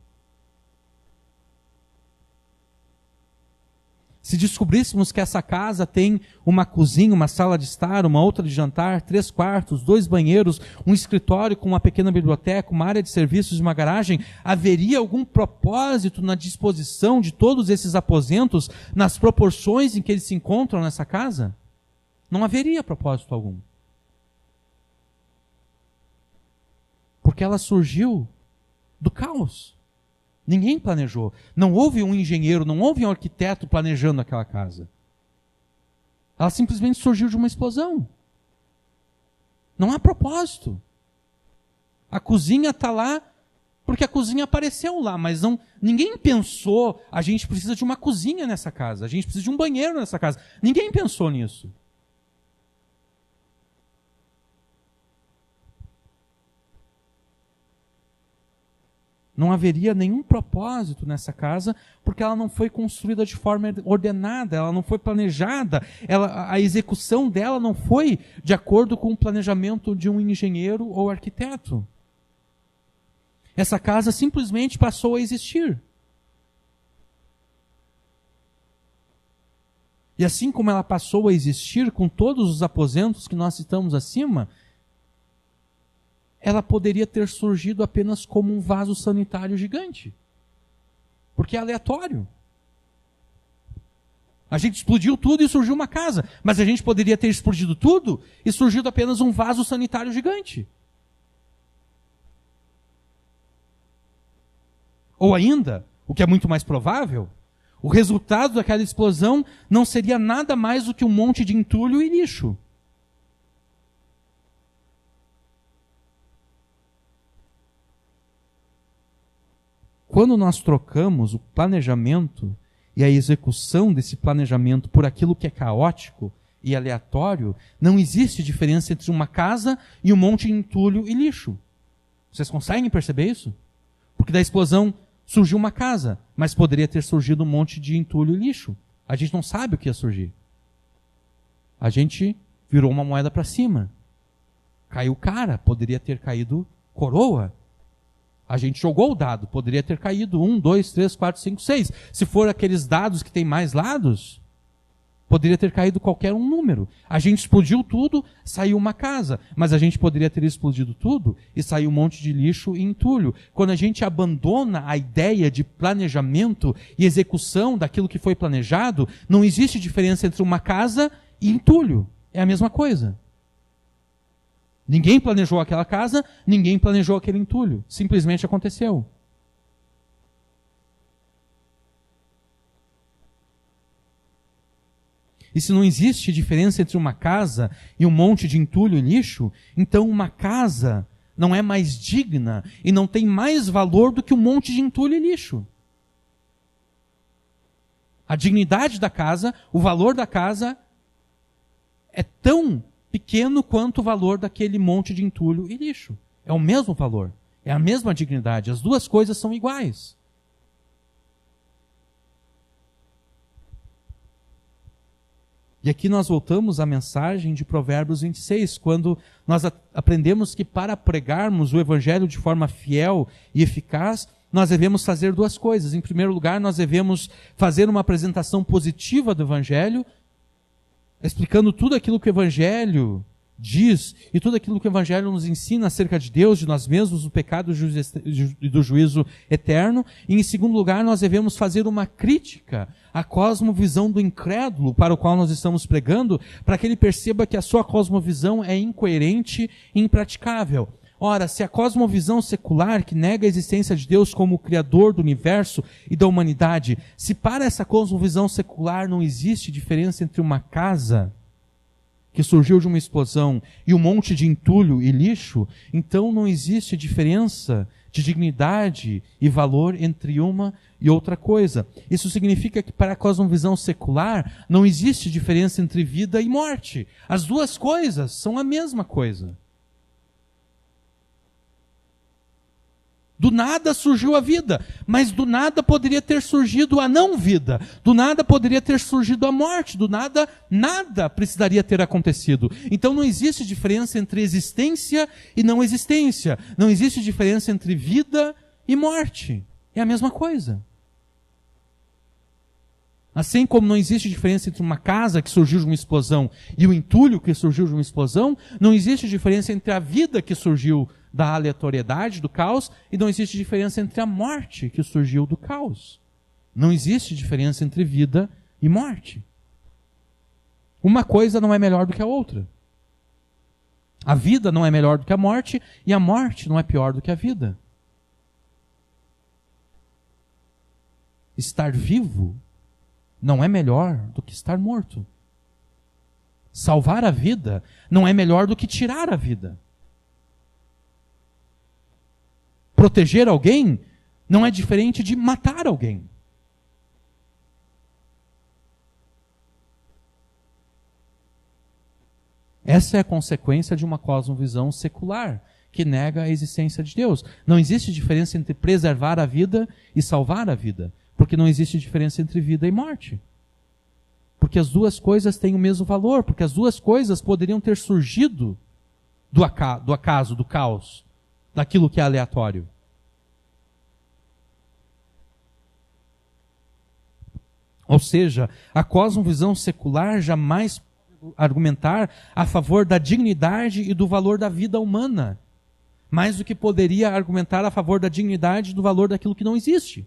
S1: Se descobríssemos que essa casa tem uma cozinha, uma sala de estar, uma outra de jantar, 3 quartos, 2 banheiros, um escritório com uma pequena biblioteca, uma área de serviços e uma garagem, haveria algum propósito na disposição de todos esses aposentos, nas proporções em que eles se encontram nessa casa? Não haveria propósito algum. Porque ela surgiu do caos. Ninguém planejou. Não houve um engenheiro, não houve um arquiteto planejando aquela casa. Ela simplesmente surgiu de uma explosão. Não há propósito. A cozinha está lá porque a cozinha apareceu lá, mas ninguém pensou, a gente precisa de uma cozinha nessa casa, a gente precisa de um banheiro nessa casa. Ninguém pensou nisso. Não haveria nenhum propósito nessa casa, porque ela não foi construída de forma ordenada, ela não foi planejada, a execução dela não foi de acordo com o planejamento de um engenheiro ou arquiteto. Essa casa simplesmente passou a existir. E assim como ela passou a existir com todos os aposentos que nós citamos acima, ela poderia ter surgido apenas como um vaso sanitário gigante. Porque é aleatório. A gente explodiu tudo e surgiu uma casa. Mas a gente poderia ter explodido tudo e surgido apenas um vaso sanitário gigante. Ou ainda, o que é muito mais provável, o resultado daquela explosão não seria nada mais do que um monte de entulho e lixo. Quando nós trocamos o planejamento e a execução desse planejamento por aquilo que é caótico e aleatório, não existe diferença entre uma casa e um monte de entulho e lixo. Vocês conseguem perceber isso? Porque da explosão surgiu uma casa, mas poderia ter surgido um monte de entulho e lixo. A gente não sabe o que ia surgir. A gente virou uma moeda para cima. Caiu cara, poderia ter caído coroa. A gente jogou o dado, poderia ter caído 1, 2, 3, 4, 5, 6. Se for aqueles dados que tem mais lados, poderia ter caído qualquer um número. A gente explodiu tudo, saiu uma casa. Mas a gente poderia ter explodido tudo e saiu um monte de lixo e entulho. Quando a gente abandona a ideia de planejamento e execução daquilo que foi planejado, não existe diferença entre uma casa e entulho. É a mesma coisa. Ninguém planejou aquela casa, ninguém planejou aquele entulho. Simplesmente aconteceu. E se não existe diferença entre uma casa e um monte de entulho e lixo, então uma casa não é mais digna e não tem mais valor do que um monte de entulho e lixo. A dignidade da casa, o valor da casa é tão pequeno quanto o valor daquele monte de entulho e lixo. É o mesmo valor, é a mesma dignidade, as duas coisas são iguais. E aqui nós voltamos à mensagem de Provérbios 26, quando nós aprendemos que para pregarmos o Evangelho de forma fiel e eficaz, nós devemos fazer duas coisas. Em primeiro lugar, nós devemos fazer uma apresentação positiva do Evangelho, explicando tudo aquilo que o Evangelho diz e tudo aquilo que o Evangelho nos ensina acerca de Deus, de nós mesmos, do pecado e do juízo eterno. E, em segundo lugar, nós devemos fazer uma crítica à cosmovisão do incrédulo para o qual nós estamos pregando, para que ele perceba que a sua cosmovisão é incoerente e impraticável. Ora, se a cosmovisão secular, que nega a existência de Deus como o Criador do universo e da humanidade, se para essa cosmovisão secular não existe diferença entre uma casa que surgiu de uma explosão e um monte de entulho e lixo, então não existe diferença de dignidade e valor entre uma e outra coisa. Isso significa que para a cosmovisão secular não existe diferença entre vida e morte. As duas coisas são a mesma coisa. Do nada surgiu a vida, mas do nada poderia ter surgido a não-vida, do nada poderia ter surgido a morte, do nada, nada precisaria ter acontecido. Então não existe diferença entre existência e não existência, não existe diferença entre vida e morte, é a mesma coisa. Assim como não existe diferença entre uma casa que surgiu de uma explosão e o entulho que surgiu de uma explosão, não existe diferença entre a vida que surgiu da aleatoriedade, do caos, e não existe diferença entre a morte que surgiu do caos. Não existe diferença entre vida e morte. Uma coisa não é melhor do que a outra. A vida não é melhor do que a morte, e a morte não é pior do que a vida. Estar vivo não é melhor do que estar morto. Salvar a vida não é melhor do que tirar a vida. Proteger alguém não é diferente de matar alguém. Essa é a consequência de uma cosmovisão secular, que nega a existência de Deus. Não existe diferença entre preservar a vida e salvar a vida, porque não existe diferença entre vida e morte. Porque as duas coisas têm o mesmo valor, porque as duas coisas poderiam ter surgido do acaso, do caos, daquilo que é aleatório. Ou seja, a cosmovisão secular jamais pode argumentar a favor da dignidade e do valor da vida humana, mais do que poderia argumentar a favor da dignidade e do valor daquilo que não existe.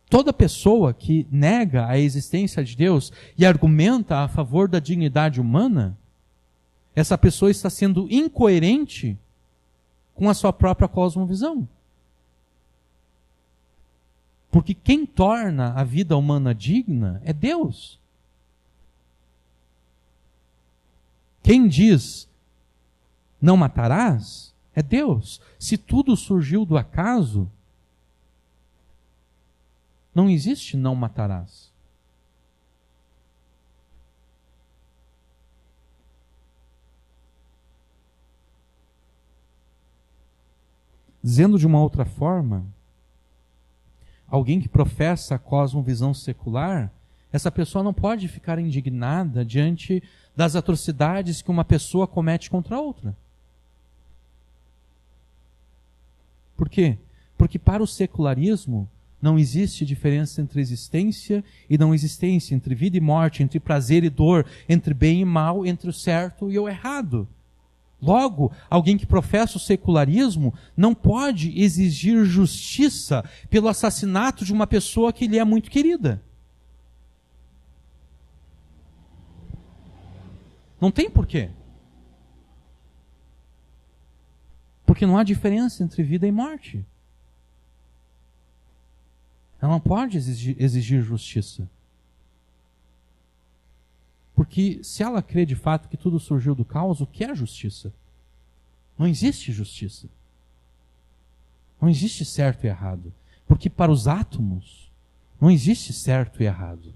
S1: Toda pessoa que nega a existência de Deus e argumenta a favor da dignidade humana, essa pessoa está sendo incoerente com a sua própria cosmovisão. Porque quem torna a vida humana digna é Deus. Quem diz, não matarás, é Deus. Se tudo surgiu do acaso, não existe não matarás. Dizendo de uma outra forma, alguém que professa a cosmovisão secular, essa pessoa não pode ficar indignada diante das atrocidades que uma pessoa comete contra outra. Por quê? Porque para o secularismo não existe diferença entre existência e não existência, entre vida e morte, entre prazer e dor, entre bem e mal, entre o certo e o errado. Logo, alguém que professa o secularismo não pode exigir justiça pelo assassinato de uma pessoa que lhe é muito querida. Não tem porquê. Porque não há diferença entre vida e morte. Ela não pode exigir justiça. Porque se ela crê de fato que tudo surgiu do caos, o que é justiça? Não existe justiça. Não existe certo e errado. Porque para os átomos não existe certo e errado.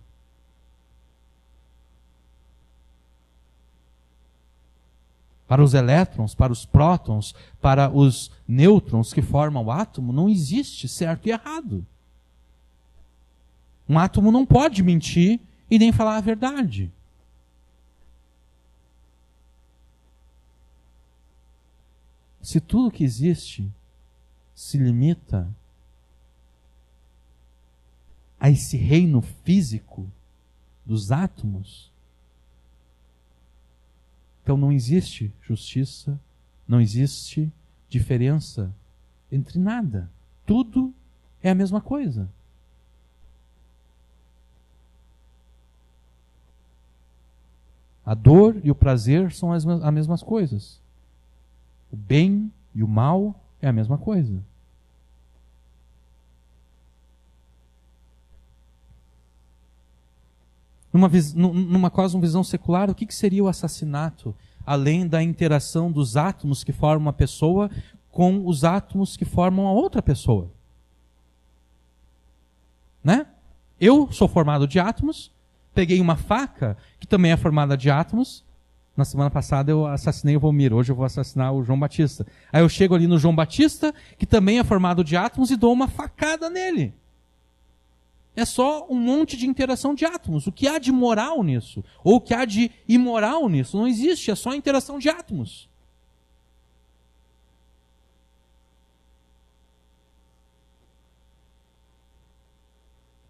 S1: Para os elétrons, para os prótons, para os nêutrons que formam o átomo, não existe certo e errado. Um átomo não pode mentir e nem falar a verdade. Se tudo que existe se limita a esse reino físico dos átomos, então não existe justiça, não existe diferença entre nada. Tudo é a mesma coisa. A dor e o prazer são as mesmas coisas. O bem e o mal é a mesma coisa. Numa cosmovisão secular, o que seria o assassinato, além da interação dos átomos que formam uma pessoa com os átomos que formam a outra pessoa? Né? Eu sou formado de átomos, peguei uma faca, que também é formada de átomos. Na semana passada eu assassinei o Valmir, hoje eu vou assassinar o João Batista. Aí eu chego ali no João Batista, que também é formado de átomos, e dou uma facada nele. É só um monte de interação de átomos. O que há de moral nisso? Ou o que há de imoral nisso? Não existe, é só interação de átomos.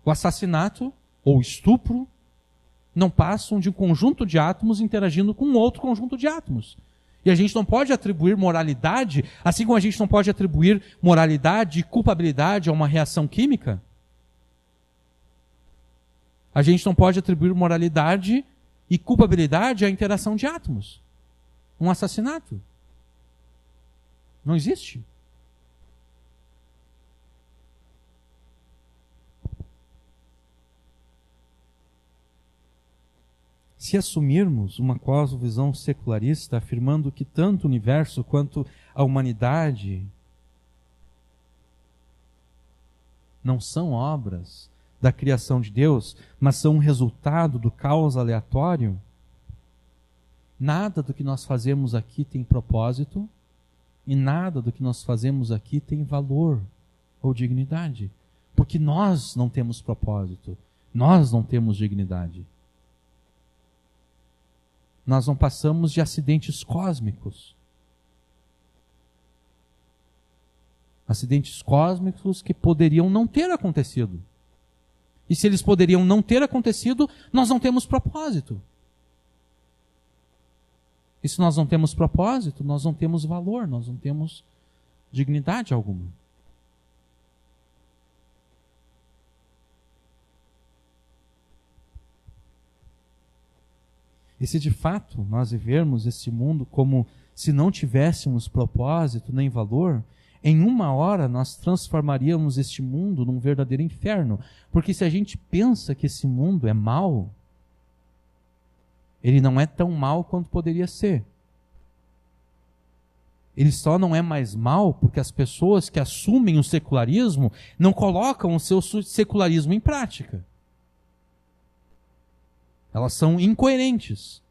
S1: O assassinato ou estupro não passam de um conjunto de átomos interagindo com outro conjunto de átomos. E a gente não pode atribuir moralidade, assim como a gente não pode atribuir moralidade e culpabilidade a uma reação química. A gente não pode atribuir moralidade e culpabilidade à interação de átomos. Um assassinato não existe. Se assumirmos uma cosmovisão secularista, afirmando que tanto o universo quanto a humanidade não são obras da criação de Deus, mas são um resultado do caos aleatório, nada do que nós fazemos aqui tem propósito e nada do que nós fazemos aqui tem valor ou dignidade, porque nós não temos propósito, nós não temos dignidade. Nós não passamos de acidentes cósmicos. Acidentes cósmicos que poderiam não ter acontecido. E se eles poderiam não ter acontecido, nós não temos propósito. E se nós não temos propósito, nós não temos valor, nós não temos dignidade alguma. E se de fato nós vivermos esse mundo como se não tivéssemos propósito nem valor, em uma hora nós transformaríamos este mundo num verdadeiro inferno. Porque se a gente pensa que esse mundo é mau, ele não é tão mau quanto poderia ser. Ele só não é mais mau porque as pessoas que assumem o secularismo não colocam o seu secularismo em prática. Elas são incoerentes.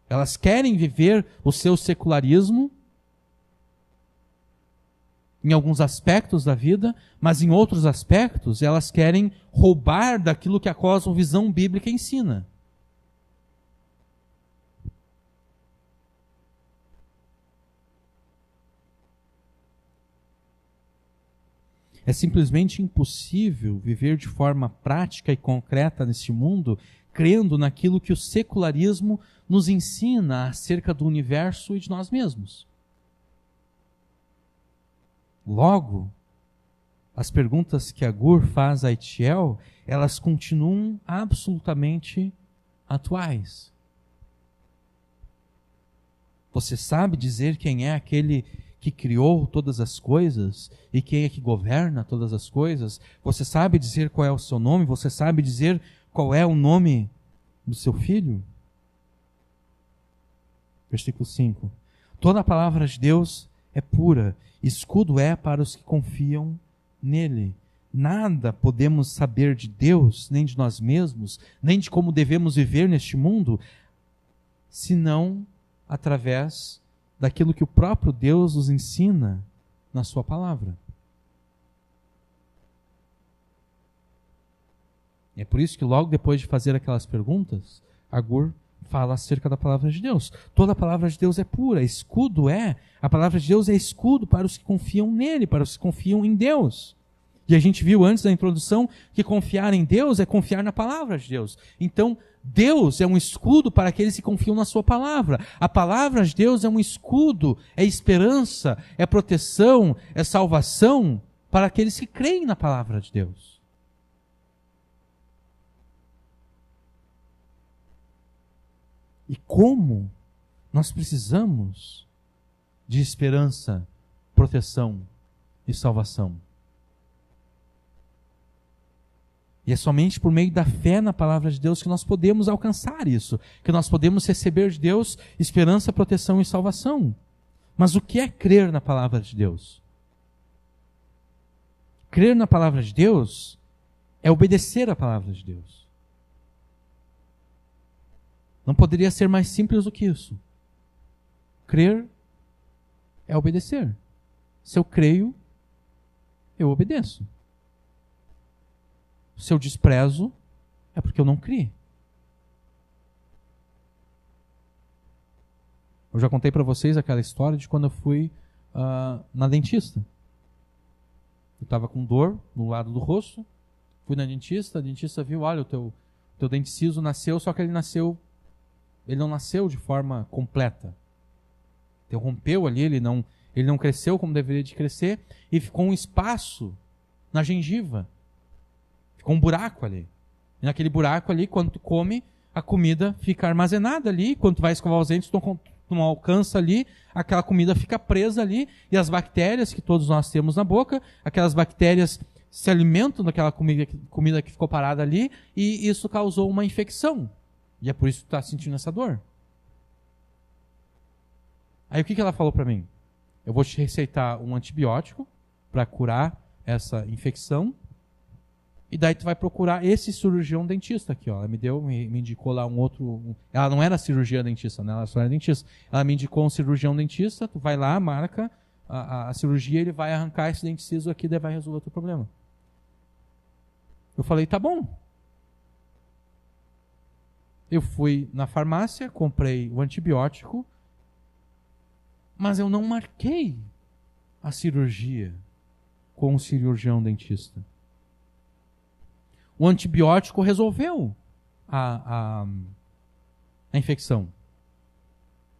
S1: Elas querem viver o seu secularismo em alguns aspectos da vida, mas em outros aspectos elas querem roubar daquilo que a cosmovisão bíblica ensina. É simplesmente impossível viver de forma prática e concreta nesse mundo, crendo naquilo que o secularismo nos ensina acerca do universo e de nós mesmos. Logo, as perguntas que Agur faz a Itiel, elas continuam absolutamente atuais. Você sabe dizer quem é aquele que criou todas as coisas e quem é que governa todas as coisas? Você sabe dizer qual é o seu nome? Você sabe dizer qual é o nome do seu filho? Versículo 5. Toda a palavra de Deus é pura, escudo é para os que confiam nele. Nada podemos saber de Deus, nem de nós mesmos, nem de como devemos viver neste mundo, senão através daquilo que o próprio Deus nos ensina na sua palavra. É por isso que logo depois de fazer aquelas perguntas, Agur fala acerca da palavra de Deus. Toda a palavra de Deus é pura, a palavra de Deus é escudo para os que confiam nele, para os que confiam em Deus. E a gente viu antes da introdução que confiar em Deus é confiar na palavra de Deus. Então, Deus é um escudo para aqueles que confiam na sua palavra. A palavra de Deus é um escudo, é esperança, é proteção, é salvação para aqueles que creem na palavra de Deus. E como nós precisamos de esperança, proteção e salvação. E é somente por meio da fé na palavra de Deus que nós podemos alcançar isso, que nós podemos receber de Deus esperança, proteção e salvação. Mas o que é crer na palavra de Deus? Crer na palavra de Deus é obedecer à palavra de Deus. Não poderia ser mais simples do que isso. Crer é obedecer. Se eu creio, eu obedeço. Se eu desprezo, é porque eu não criei. Eu já contei para vocês aquela história de quando eu fui na dentista. Eu estava com dor no lado do rosto, fui na dentista, a dentista viu, olha, o teu dente ciso nasceu, só que ele não nasceu de forma completa. Interrompeu ali, ele não cresceu como deveria de crescer, e ficou um espaço na gengiva. Ficou um buraco ali. E naquele buraco ali, quando tu come, a comida fica armazenada ali. Quando tu vai escovar os dentes, tu não alcança ali, aquela comida fica presa ali, e as bactérias que todos nós temos na boca, aquelas bactérias se alimentam daquela comida que ficou parada ali, e isso causou uma infecção. E é por isso que tu está sentindo essa dor. Aí o que ela falou para mim? Eu vou te receitar um antibiótico para curar essa infecção. E daí tu vai procurar esse cirurgião dentista aqui, ó. Ela me indicou lá um outro. Ela não era cirurgiã dentista, né? Ela só era dentista. Ela me indicou um cirurgião dentista. Tu vai lá, marca a cirurgia, ele vai arrancar esse dente ciso aqui, daí vai resolver o teu problema. Eu falei, tá bom. Eu fui na farmácia, comprei o antibiótico, mas eu não marquei a cirurgia com o cirurgião dentista. O antibiótico resolveu a infecção.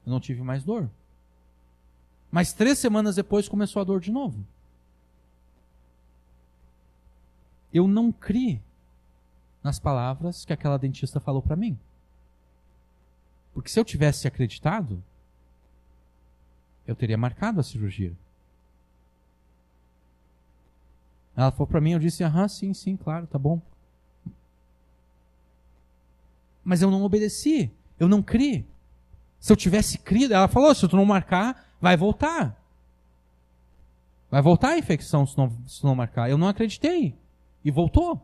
S1: Eu não tive mais dor. Mas 3 semanas depois começou a dor de novo. Eu não criei nas palavras que aquela dentista falou para mim. Porque se eu tivesse acreditado, eu teria marcado a cirurgia. Ela falou para mim, eu disse, sim, claro, tá bom. Mas eu não obedeci, eu não criei. Se eu tivesse crido, ela falou, se tu não marcar, vai voltar. Vai voltar a infecção se não marcar. Eu não acreditei. E voltou.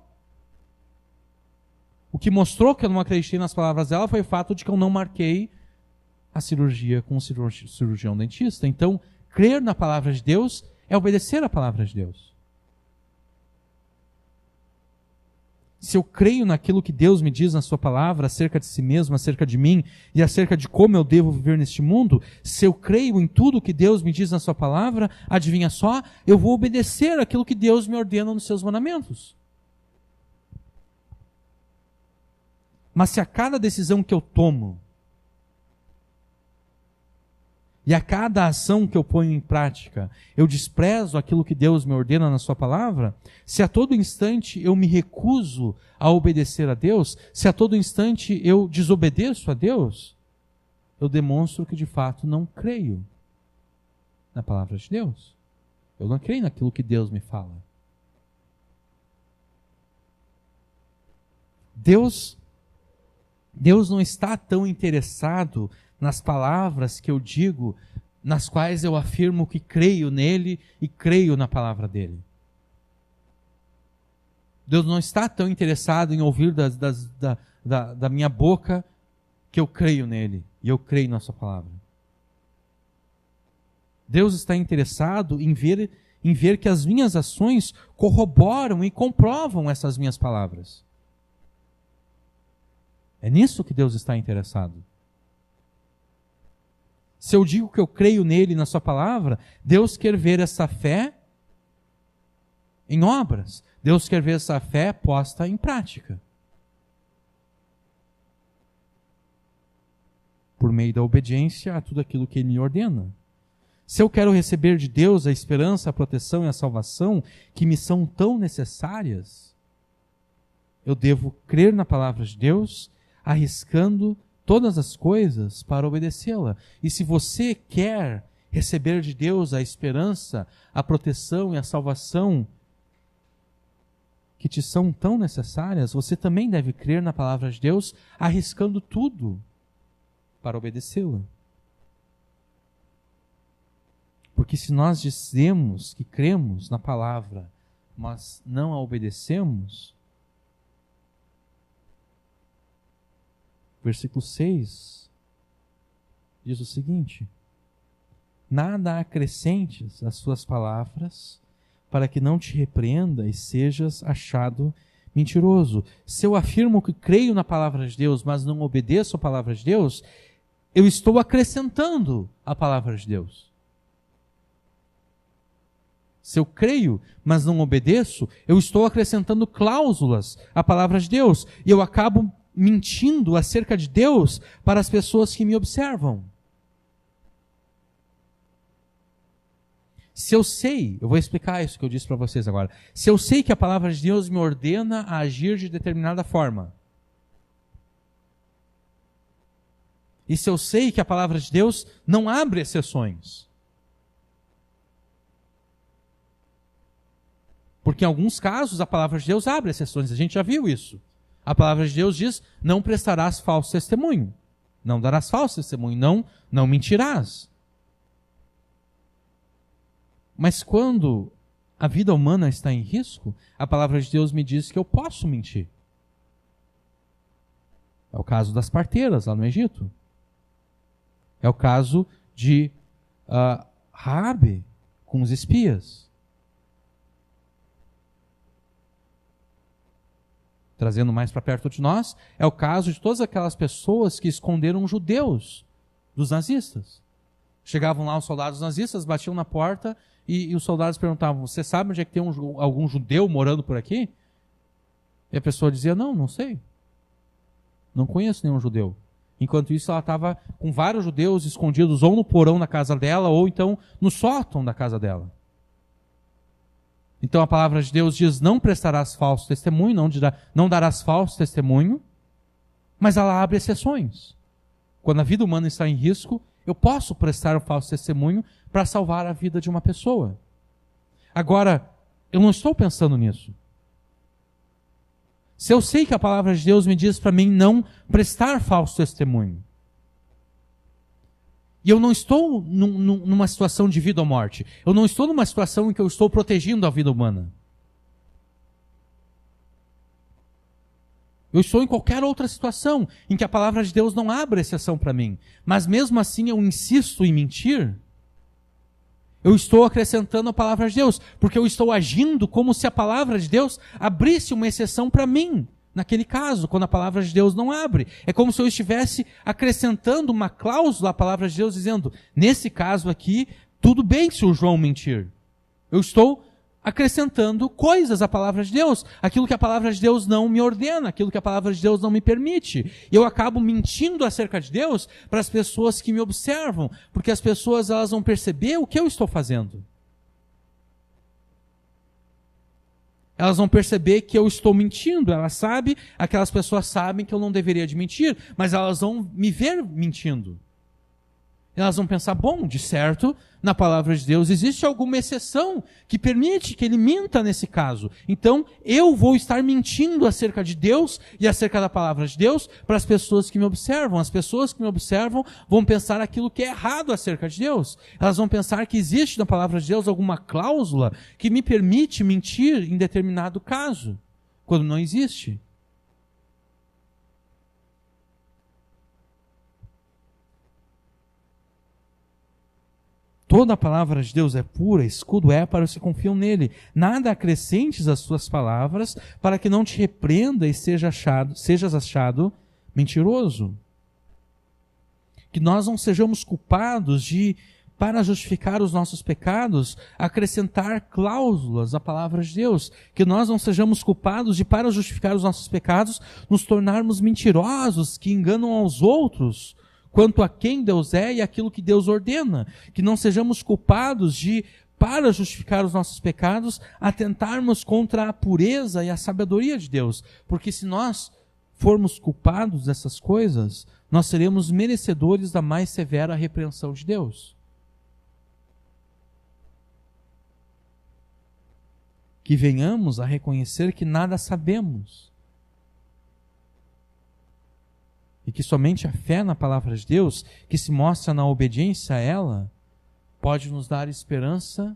S1: O que mostrou que eu não acreditei nas palavras dela foi o fato de que eu não marquei a cirurgia com o cirurgião dentista. Então, crer na palavra de Deus é obedecer à palavra de Deus. Se eu creio naquilo que Deus me diz na sua palavra, acerca de si mesmo, acerca de mim, e acerca de como eu devo viver neste mundo, se eu creio em tudo que Deus me diz na sua palavra, adivinha só, eu vou obedecer aquilo que Deus me ordena nos seus mandamentos. Mas se a cada decisão que eu tomo, e a cada ação que eu ponho em prática, eu desprezo aquilo que Deus me ordena na sua palavra, se a todo instante eu me recuso a obedecer a Deus, se a todo instante eu desobedeço a Deus, eu demonstro que de fato não creio na palavra de Deus. Eu não creio naquilo que Deus me fala. Deus não está tão interessado nas palavras que eu digo, nas quais eu afirmo que creio nele e creio na palavra dele. Deus não está tão interessado em ouvir da minha boca que eu creio nele e eu creio na sua palavra. Deus está interessado em ver que as minhas ações corroboram e comprovam essas minhas palavras. É nisso que Deus está interessado. Se eu digo que eu creio nele, na sua palavra, Deus quer ver essa fé em obras. Deus quer ver essa fé posta em prática. Por meio da obediência a tudo aquilo que Ele me ordena. Se eu quero receber de Deus a esperança, a proteção e a salvação que me são tão necessárias, eu devo crer na palavra de Deus, arriscando todas as coisas para obedecê-la. E se você quer receber de Deus a esperança, a proteção e a salvação que te são tão necessárias, você também deve crer na palavra de Deus, arriscando tudo para obedecê-la. Porque se nós dizemos que cremos na palavra, mas não a obedecemos, versículo 6 diz o seguinte: nada acrescentes às suas palavras, para que não te repreenda e sejas achado mentiroso. Se eu afirmo que creio na palavra de Deus, mas não obedeço a palavra de Deus, eu estou acrescentando a palavra de Deus. Se eu creio, mas não obedeço, eu estou acrescentando cláusulas à palavra de Deus. E eu acabo mentindo acerca de Deus para as pessoas que me observam. Se eu sei, eu vou explicar isso que eu disse para vocês agora. Se eu sei que a palavra de Deus me ordena a agir de determinada forma, e se eu sei que a palavra de Deus não abre exceções, porque em alguns casos a palavra de Deus abre exceções, a gente já viu isso. A palavra de Deus diz: não prestarás falso testemunho, não darás falso testemunho, não mentirás. Mas quando a vida humana está em risco, a palavra de Deus me diz que eu posso mentir. É o caso das parteiras lá no Egito. É o caso de Raabe com os espias. Trazendo mais para perto de nós, é o caso de todas aquelas pessoas que esconderam judeus dos nazistas. Chegavam lá os soldados nazistas, batiam na porta e os soldados perguntavam: você sabe onde é que tem algum judeu morando por aqui? E a pessoa dizia: não sei. Não conheço nenhum judeu. Enquanto isso, ela estava com vários judeus escondidos ou no porão da casa dela ou então no sótão da casa dela. Então a palavra de Deus diz: não prestarás falso testemunho, não darás falso testemunho, mas ela abre exceções. Quando a vida humana está em risco, eu posso prestar um falso testemunho para salvar a vida de uma pessoa. Agora, eu não estou pensando nisso. Se eu sei que a palavra de Deus me diz para mim não prestar falso testemunho, e eu não estou numa situação de vida ou morte, eu não estou numa situação em que eu estou protegendo a vida humana, eu estou em qualquer outra situação em que a palavra de Deus não abre exceção para mim, mas mesmo assim eu insisto em mentir, eu estou acrescentando a palavra de Deus, porque eu estou agindo como se a palavra de Deus abrisse uma exceção para mim, naquele caso, quando a palavra de Deus não abre. É como se eu estivesse acrescentando uma cláusula à palavra de Deus, dizendo: nesse caso aqui, tudo bem se o João mentir. Eu estou acrescentando coisas à palavra de Deus, aquilo que a palavra de Deus não me ordena, aquilo que a palavra de Deus não me permite. E eu acabo mentindo acerca de Deus para as pessoas que me observam, porque as pessoas elas vão perceber o que eu estou fazendo. Elas vão perceber que eu estou mentindo, aquelas pessoas sabem que eu não deveria de mentir, mas elas vão me ver mentindo. Elas vão pensar: bom, de certo, na palavra de Deus existe alguma exceção que permite que ele minta nesse caso. Então, eu vou estar mentindo acerca de Deus e acerca da palavra de Deus para as pessoas que me observam. As pessoas que me observam vão pensar aquilo que é errado acerca de Deus. Elas vão pensar que existe na palavra de Deus alguma cláusula que me permite mentir em determinado caso, quando não existe. Toda a palavra de Deus é pura, escudo é para os que confiam nele. Nada acrescentes às suas palavras, para que não te repreenda e sejas achado mentiroso. Que nós não sejamos culpados de para justificar os nossos pecados, acrescentar cláusulas à palavra de Deus, que nós não sejamos culpados de, para justificar os nossos pecados, nos tornarmos mentirosos, que enganam aos outros, quanto a quem Deus é e aquilo que Deus ordena, que não sejamos culpados de, para justificar os nossos pecados, atentarmos contra a pureza e a sabedoria de Deus, porque se nós formos culpados dessas coisas, nós seremos merecedores da mais severa repreensão de Deus. Que venhamos a reconhecer que nada sabemos. E que somente a fé na palavra de Deus, que se mostra na obediência a ela, pode nos dar esperança,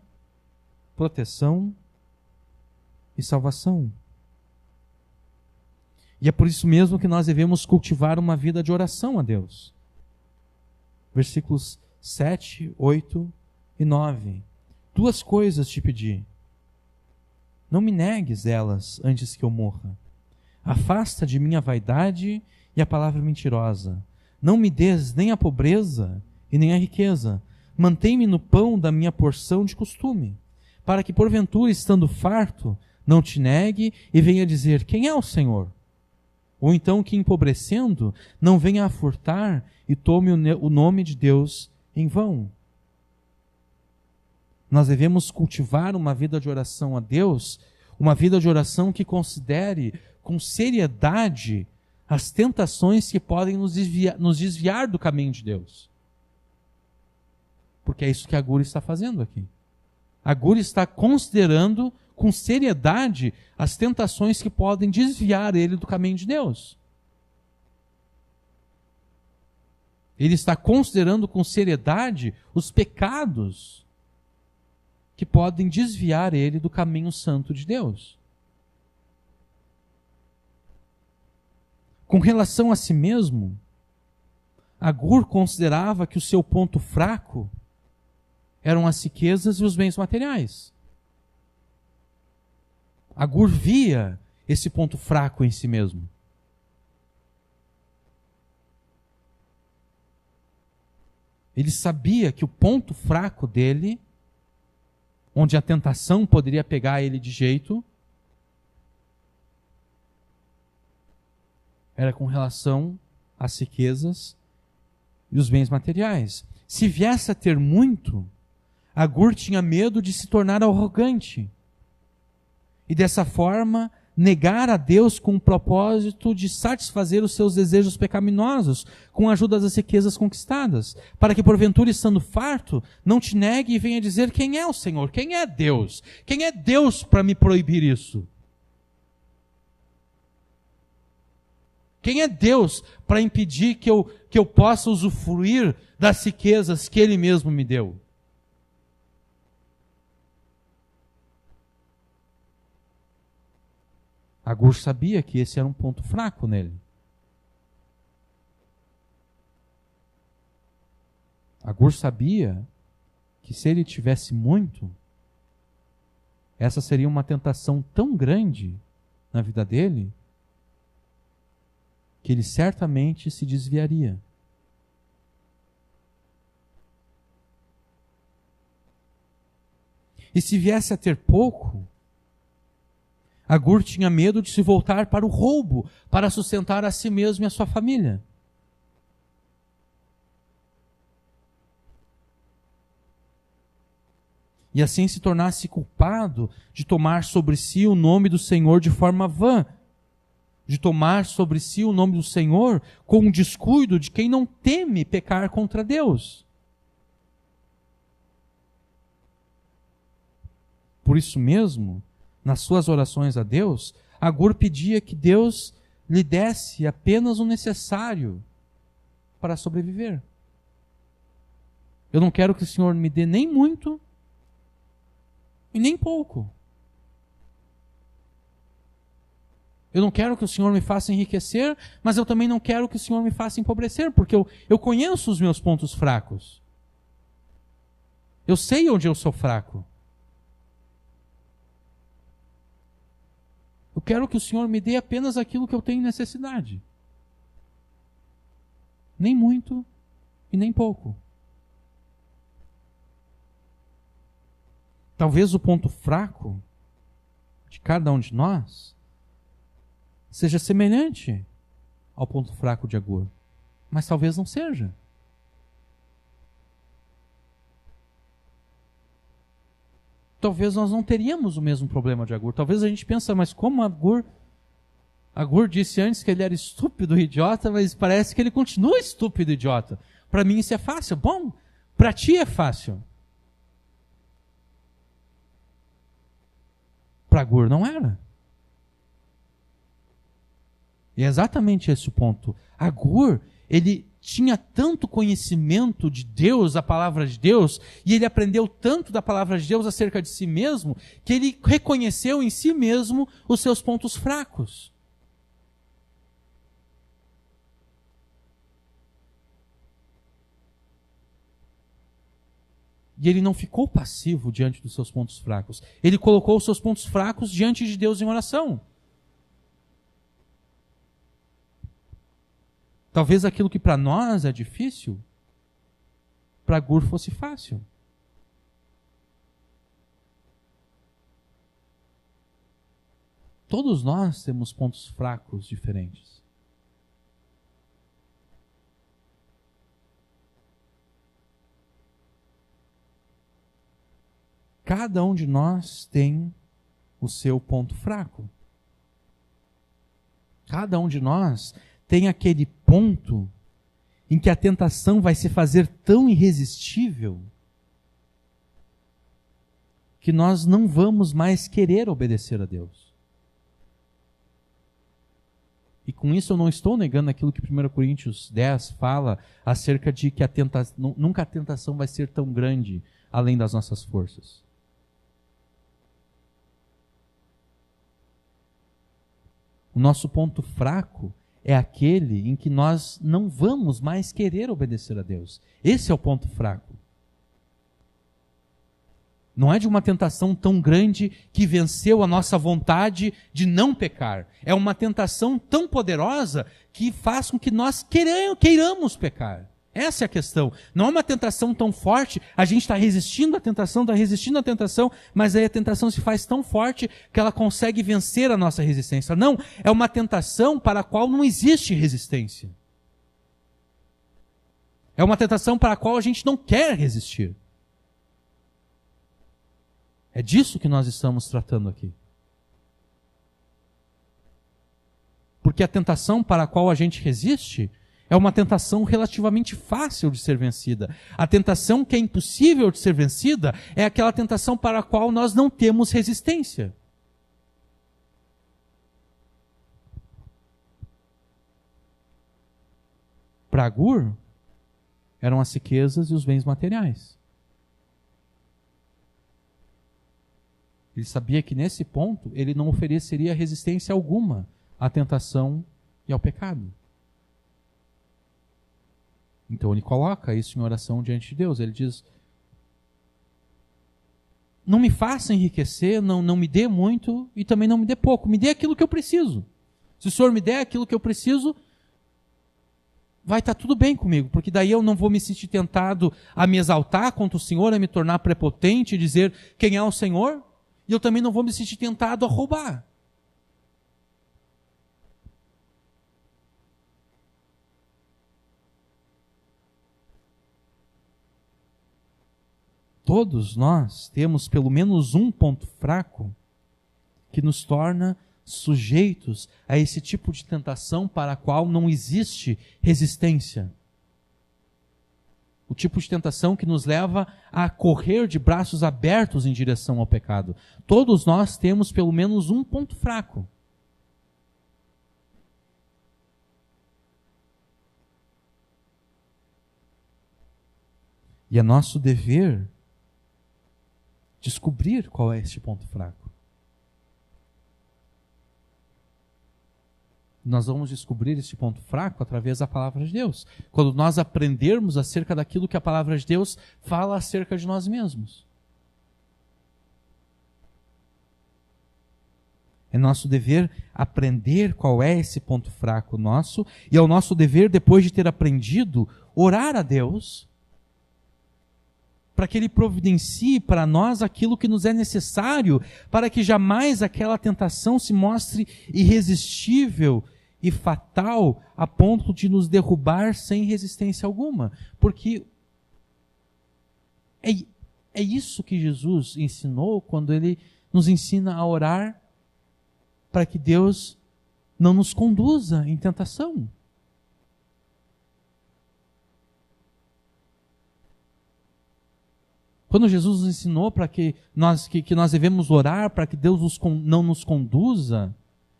S1: proteção e salvação. E é por isso mesmo que nós devemos cultivar uma vida de oração a Deus. Versículos 7, 8 e 9. 2 coisas te pedi. Não me negues elas antes que eu morra. Afasta de mim a vaidade e a palavra mentirosa. Não me des nem a pobreza e nem a riqueza. Mantém-me no pão da minha porção de costume, para que porventura, estando farto, não te negue e venha dizer, quem é o Senhor? Ou então que, empobrecendo, não venha a furtar e tome o nome de Deus em vão. Nós devemos cultivar uma vida de oração a Deus, uma vida de oração que considere com seriedade as tentações que podem nos desviar do caminho de Deus. Porque é isso que Agur está fazendo aqui. Agur está considerando com seriedade as tentações que podem desviar ele do caminho de Deus. Ele está considerando com seriedade os pecados que podem desviar ele do caminho santo de Deus. Com relação a si mesmo, Agur considerava que o seu ponto fraco eram as riquezas e os bens materiais. Agur via esse ponto fraco em si mesmo. Ele sabia que o ponto fraco dele, onde a tentação poderia pegar ele de jeito, era com relação às riquezas e os bens materiais. Se viesse a ter muito, Agur tinha medo de se tornar arrogante e dessa forma negar a Deus com o propósito de satisfazer os seus desejos pecaminosos com a ajuda das riquezas conquistadas, para que porventura, estando farto, não te negue e venha dizer quem é o Senhor, quem é Deus? Quem é Deus para me proibir isso? Quem é Deus para impedir que eu possa usufruir das riquezas que Ele mesmo me deu? Agur sabia que esse era um ponto fraco nele. Agur sabia que se ele tivesse muito, essa seria uma tentação tão grande na vida dele, que ele certamente se desviaria. E se viesse a ter pouco, Agur tinha medo de se voltar para o roubo, para sustentar a si mesmo e a sua família. E assim se tornasse culpado de tomar sobre si o nome do Senhor de forma vã, de tomar sobre si o nome do Senhor com o descuido de quem não teme pecar contra Deus. Por isso mesmo, nas suas orações a Deus, Agur pedia que Deus lhe desse apenas o necessário para sobreviver. Eu não quero que o Senhor me dê nem muito e nem pouco. Eu não quero que o Senhor me faça enriquecer, mas eu também não quero que o Senhor me faça empobrecer, porque eu conheço os meus pontos fracos. Eu sei onde eu sou fraco. Eu quero que o Senhor me dê apenas aquilo que eu tenho necessidade. Nem muito e nem pouco. Talvez o ponto fraco de cada um de nós seja semelhante ao ponto fraco de Agur, mas talvez não seja. Talvez nós não teríamos o mesmo problema de Agur. Talvez a gente pense, mas como Agur disse antes que ele era estúpido e idiota, mas parece que ele continua estúpido e idiota. Para mim isso é fácil. Bom, para ti é fácil. Para Agur não era. E é exatamente esse o ponto. Agur, ele tinha tanto conhecimento de Deus, da palavra de Deus, e ele aprendeu tanto da palavra de Deus acerca de si mesmo, que ele reconheceu em si mesmo os seus pontos fracos. E ele não ficou passivo diante dos seus pontos fracos. Ele colocou os seus pontos fracos diante de Deus em oração. Talvez aquilo que para nós é difícil, para Agur fosse fácil. Todos nós temos pontos fracos diferentes. Cada um de nós tem o seu ponto fraco. Cada um de nós tem aquele ponto em que a tentação vai se fazer tão irresistível que nós não vamos mais querer obedecer a Deus. E com isso eu não estou negando aquilo que 1 Coríntios 10 fala acerca de que nunca a tentação vai ser tão grande além das nossas forças. O nosso ponto fraco é aquele em que nós não vamos mais querer obedecer a Deus. Esse é o ponto fraco. Não é de uma tentação tão grande que venceu a nossa vontade de não pecar. É uma tentação tão poderosa que faz com que nós queiramos pecar. Essa é a questão. Não é uma tentação tão forte, a gente está resistindo à tentação, mas aí a tentação se faz tão forte que ela consegue vencer a nossa resistência. Não, é uma tentação para a qual não existe resistência. É uma tentação para a qual a gente não quer resistir. É disso que nós estamos tratando aqui. Porque a tentação para a qual a gente resiste é uma tentação relativamente fácil de ser vencida. A tentação que é impossível de ser vencida é aquela tentação para a qual nós não temos resistência. Para Agur, eram as riquezas e os bens materiais. Ele sabia que nesse ponto ele não ofereceria resistência alguma à tentação e ao pecado. Então ele coloca isso em oração diante de Deus. Ele diz: não me faça enriquecer, não me dê muito e também não me dê pouco. Me dê aquilo que eu preciso. Se o Senhor me der aquilo que eu preciso, vai estar tudo bem comigo, porque daí eu não vou me sentir tentado a me exaltar contra o Senhor, a me tornar prepotente e dizer quem é o Senhor, e eu também não vou me sentir tentado a roubar. Todos nós temos pelo menos um ponto fraco que nos torna sujeitos a esse tipo de tentação para a qual não existe resistência. O tipo de tentação que nos leva a correr de braços abertos em direção ao pecado. Todos nós temos pelo menos um ponto fraco. E é nosso dever descobrir qual é este ponto fraco. Nós vamos descobrir este ponto fraco através da palavra de Deus. Quando nós aprendermos acerca daquilo que a palavra de Deus fala acerca de nós mesmos. É nosso dever aprender qual é esse ponto fraco nosso, e é o nosso dever, depois de ter aprendido, orar a Deus para que Ele providencie para nós aquilo que nos é necessário, para que jamais aquela tentação se mostre irresistível e fatal a ponto de nos derrubar sem resistência alguma. Porque é isso que Jesus ensinou quando Ele nos ensina a orar para que Deus não nos conduza em tentação. Quando Jesus nos ensinou para que nós devemos orar para que Deus não nos conduza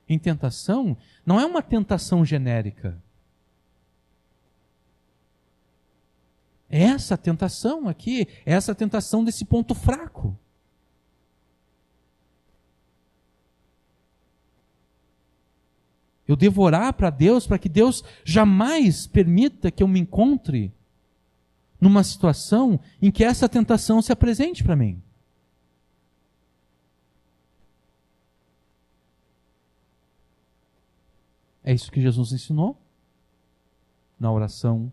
S1: em tentação, não é uma tentação genérica. É essa tentação aqui, é essa tentação desse ponto fraco. Eu devo orar para Deus para que Deus jamais permita que eu me encontre numa situação em que essa tentação se apresente para mim. É isso que Jesus ensinou na oração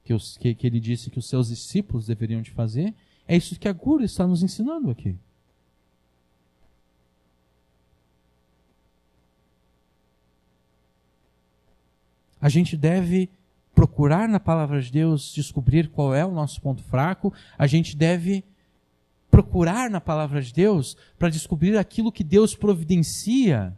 S1: que Ele disse que os seus discípulos deveriam de fazer. É isso que a Gura está nos ensinando aqui. A gente deve procurar na palavra de Deus descobrir qual é o nosso ponto fraco. A gente deve procurar na palavra de Deus para descobrir aquilo que Deus providencia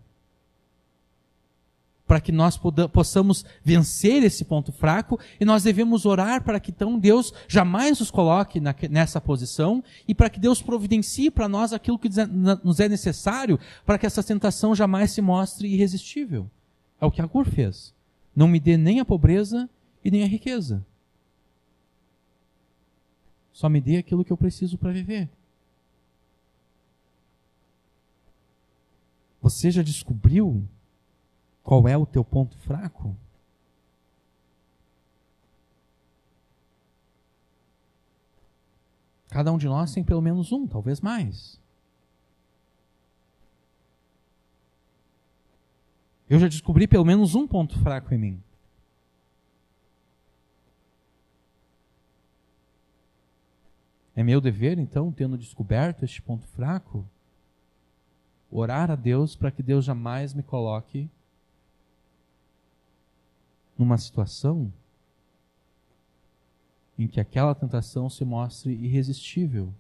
S1: para que nós possamos vencer esse ponto fraco, e nós devemos orar para que então Deus jamais nos coloque nessa posição, e para que Deus providencie para nós aquilo que nos é necessário para que essa tentação jamais se mostre irresistível. É o que Agur fez. Não me dê nem a pobreza e nem a riqueza. Só me dê aquilo que eu preciso para viver. Você já descobriu qual é o teu ponto fraco? Cada um de nós tem pelo menos um, talvez mais. Eu já descobri pelo menos um ponto fraco em mim. É meu dever, então, tendo descoberto este ponto fraco, orar a Deus para que Deus jamais me coloque numa situação em que aquela tentação se mostre irresistível.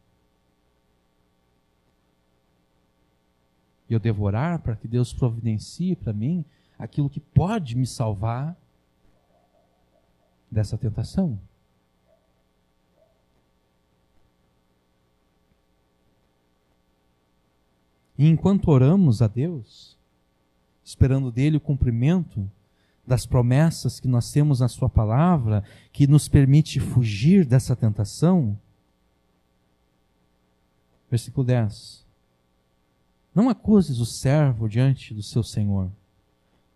S1: E eu devo orar para que Deus providencie para mim aquilo que pode me salvar dessa tentação. E enquanto oramos a Deus, esperando dele o cumprimento das promessas que nós temos na sua palavra, que nos permite fugir dessa tentação, versículo 10. Não acuses o servo diante do seu Senhor,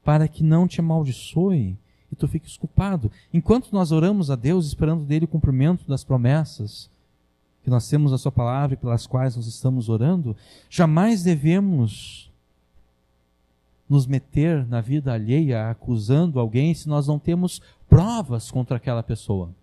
S1: para que não te amaldiçoe e tu fiques culpado. Enquanto nós oramos a Deus, esperando dele o cumprimento das promessas que nós temos na sua palavra e pelas quais nós estamos orando, jamais devemos nos meter na vida alheia acusando alguém se nós não temos provas contra aquela pessoa.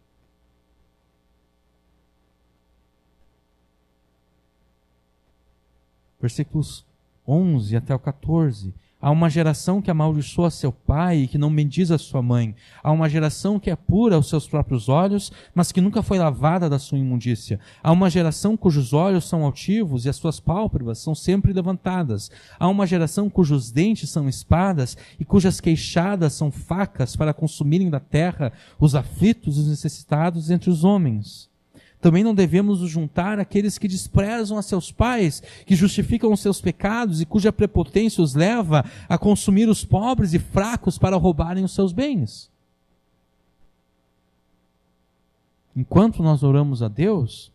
S1: Versículos 11 até o 14. Há uma geração que amaldiçoa seu pai e que não bendiz a sua mãe. Há uma geração que é pura aos seus próprios olhos, mas que nunca foi lavada da sua imundícia. Há uma geração cujos olhos são altivos e as suas pálpebras são sempre levantadas. Há uma geração cujos dentes são espadas e cujas queixadas são facas para consumirem da terra os aflitos e os necessitados entre os homens. Também não devemos nos juntar àqueles que desprezam a seus pais, que justificam os seus pecados e cuja prepotência os leva a consumir os pobres e fracos para roubarem os seus bens. Enquanto nós oramos a Deus,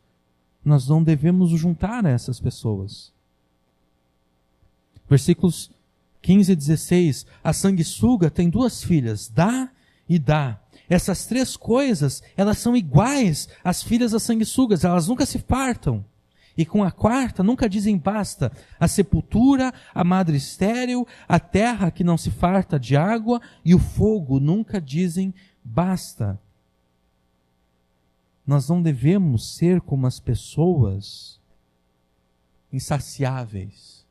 S1: nós não devemos nos juntar a essas pessoas. Versículos 15 e 16. A sanguessuga tem 2 filhas, dá e dá. Essas 3 coisas, elas são iguais às filhas das sanguessugas, elas nunca se fartam. E com a 4ª nunca dizem basta. A sepultura, a madre estéril, a terra que não se farta de água e o fogo nunca dizem basta. nós não devemos ser como as pessoas insaciáveis.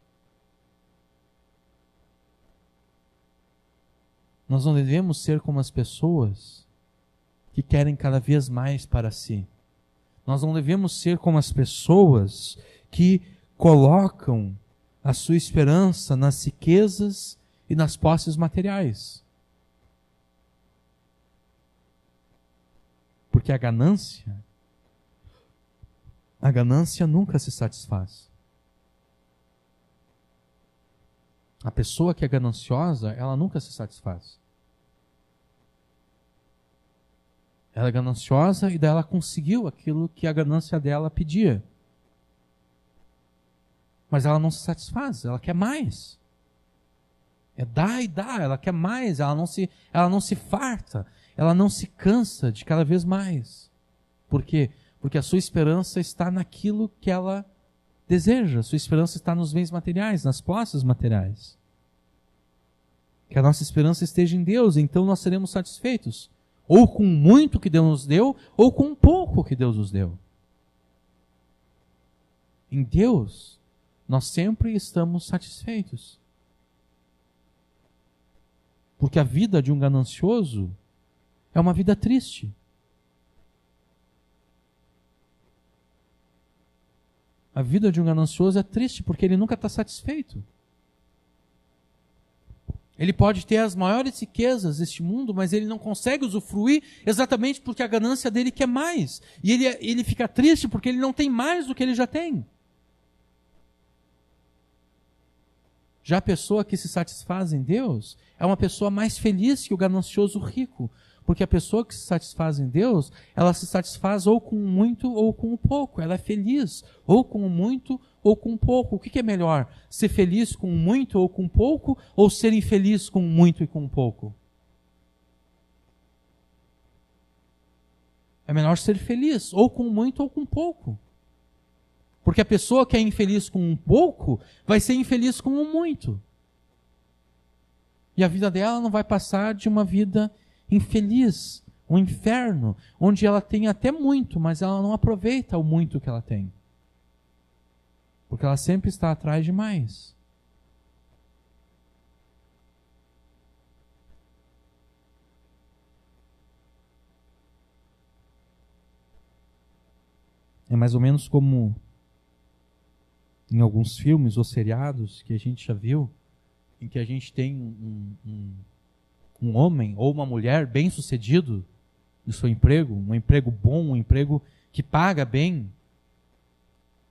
S1: Nós não devemos ser como as pessoas que querem cada vez mais para si. Nós não devemos ser como as pessoas que colocam a sua esperança nas riquezas e nas posses materiais. Porque a ganância nunca se satisfaz. A pessoa que é gananciosa, ela nunca se satisfaz. Ela é gananciosa e daí ela conseguiu aquilo que a ganância dela pedia. Mas ela não se satisfaz, ela quer mais. É dar e dar, ela quer mais, ela não se farta, ela não se cansa de cada vez mais. Por quê? Porque a sua esperança está naquilo que ela deseja, a sua esperança está nos bens materiais, nas posses materiais. Que a nossa esperança esteja em Deus, então nós seremos satisfeitos. Ou com muito que Deus nos deu, ou com pouco que Deus nos deu. Em Deus, nós sempre estamos satisfeitos. Porque a vida de um ganancioso é uma vida triste. A vida de um ganancioso é triste porque ele nunca está satisfeito. Ele pode ter as maiores riquezas deste mundo, mas ele não consegue usufruir exatamente porque a ganância dele quer mais. E ele fica triste porque ele não tem mais do que ele já tem. Já a pessoa que se satisfaz em Deus é uma pessoa mais feliz que o ganancioso rico. Porque a pessoa que se satisfaz em Deus, ela se satisfaz ou com muito ou com pouco. Ela é feliz ou com muito ou com pouco. O que é melhor? Ser feliz com muito ou com pouco, ou ser infeliz com muito e com pouco? É melhor ser feliz, ou com muito ou com pouco. Porque a pessoa que é infeliz com um pouco, vai ser infeliz com um muito. E a vida dela não vai passar de uma vida infeliz, um inferno, onde ela tem até muito, mas ela não aproveita o muito que ela tem. Porque ela sempre está atrás de mais. É mais ou menos como em alguns filmes ou seriados que a gente já viu, em que a gente tem um homem ou uma mulher bem-sucedido no seu emprego, um emprego bom, um emprego que paga bem.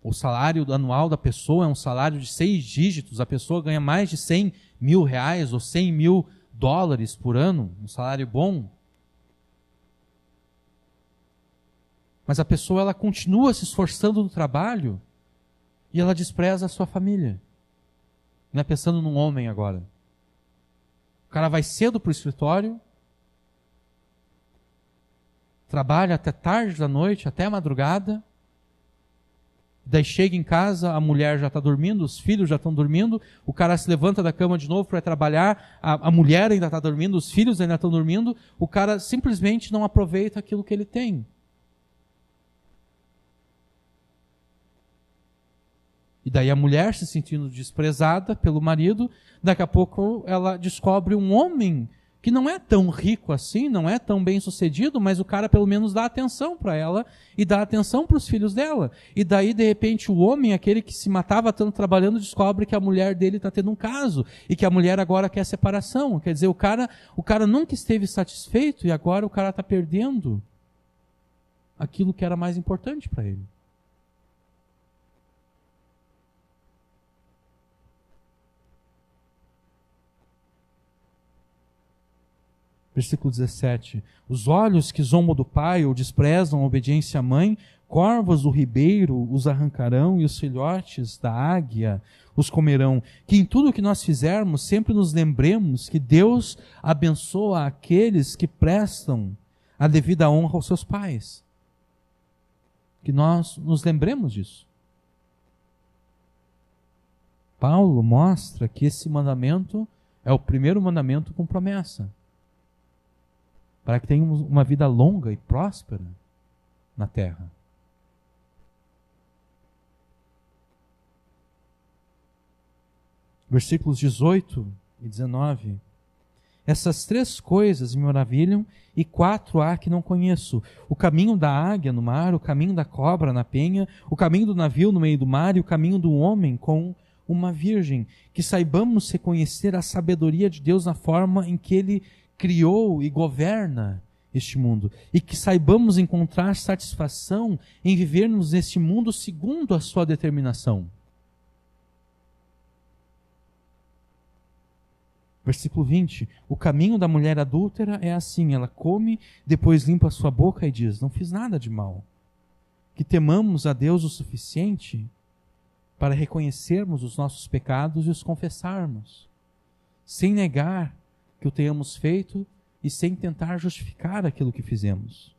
S1: O salário anual da pessoa é um salário de 6 dígitos, a pessoa ganha mais de 100 mil reais ou 100 mil dólares por ano, um salário bom. Mas a pessoa ela continua se esforçando no trabalho e ela despreza a sua família. Não é pensando num homem agora. O cara vai cedo para o escritório, trabalha até tarde da noite, até a madrugada, daí chega em casa, a mulher já está dormindo, os filhos já estão dormindo, o cara se levanta da cama de novo para trabalhar, a mulher ainda está dormindo, os filhos ainda estão dormindo, o cara simplesmente não aproveita aquilo que ele tem. E daí a mulher se sentindo desprezada pelo marido, daqui a pouco ela descobre um homem que não é tão rico assim, não é tão bem sucedido, mas o cara pelo menos dá atenção para ela e dá atenção para os filhos dela. E daí, de repente, o homem, aquele que se matava tanto trabalhando, descobre que a mulher dele está tendo um caso e que a mulher agora quer separação. Quer dizer, o cara nunca esteve satisfeito e agora o cara está perdendo aquilo que era mais importante para ele. Versículo 17. Os olhos que zombam do pai ou desprezam a obediência à mãe, corvos do ribeiro os arrancarão e os filhotes da águia os comerão. Que em tudo o que nós fizermos, sempre nos lembremos que Deus abençoa aqueles que prestam a devida honra aos seus pais. Que nós nos lembremos disso. Paulo mostra que esse mandamento é o primeiro mandamento com promessa. Para que tenhamos uma vida longa e próspera. na terra. Versículos 18 e 19. Essas 3 coisas me maravilham, e 4 há que não conheço: o caminho da águia no mar, o caminho da cobra na penha, o caminho do navio no meio do mar e o caminho do homem com uma virgem. Que saibamos reconhecer a sabedoria de Deus na forma em que Ele criou e governa este mundo, e que saibamos encontrar satisfação em vivermos neste mundo segundo a sua determinação. Versículo 20, o caminho da mulher adúltera é assim: ela come, depois limpa a sua boca e diz: não fiz nada de mal. Que temamos a Deus o suficiente para reconhecermos os nossos pecados e os confessarmos, sem negar que o tenhamos feito e sem tentar justificar aquilo que fizemos.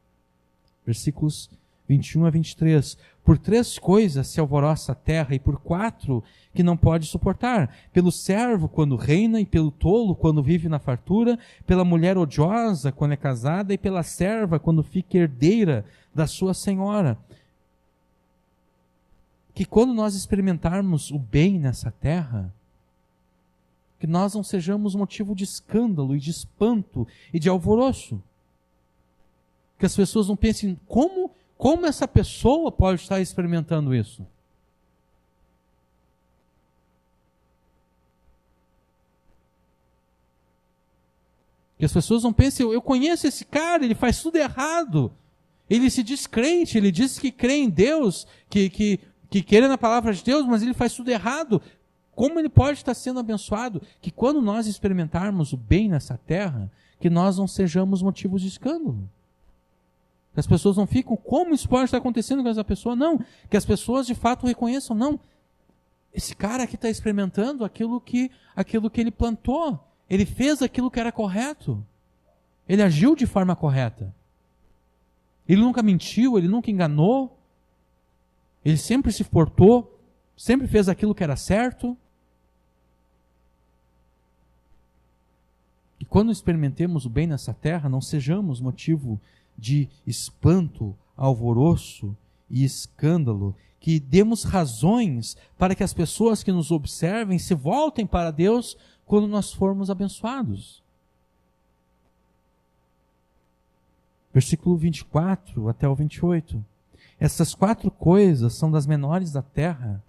S1: Versículos 21 a 23. Por 3 coisas se alvoroça a terra, e por 4 que não pode suportar: pelo servo quando reina, e pelo tolo quando vive na fartura, pela mulher odiosa quando é casada, e pela serva quando fica herdeira da sua senhora. Que quando nós experimentarmos o bem nessa terra, que nós não sejamos motivo de escândalo e de espanto e de alvoroço. Que as pessoas não pensem: como essa pessoa pode estar experimentando isso? Que as pessoas não pensem: eu conheço esse cara, ele faz tudo errado. Ele se diz crente, ele diz que crê em Deus, que crê na palavra de Deus, mas ele faz tudo errado. Como ele pode estar sendo abençoado? Que quando nós experimentarmos o bem nessa terra, que nós não sejamos motivos de escândalo. Que as pessoas não ficam: como isso pode estar acontecendo com essa pessoa? Não, que as pessoas de fato reconheçam: não, esse cara aqui está experimentando aquilo que ele plantou. Ele fez aquilo que era correto. Ele agiu de forma correta. Ele nunca mentiu, ele nunca enganou. Ele sempre se portou, sempre fez aquilo que era certo. E quando experimentemos o bem nessa terra, não sejamos motivo de espanto, alvoroço e escândalo, que demos razões para que as pessoas que nos observem se voltem para Deus quando nós formos abençoados. Versículo 24 até o 28. Essas 4 coisas são das menores da terra,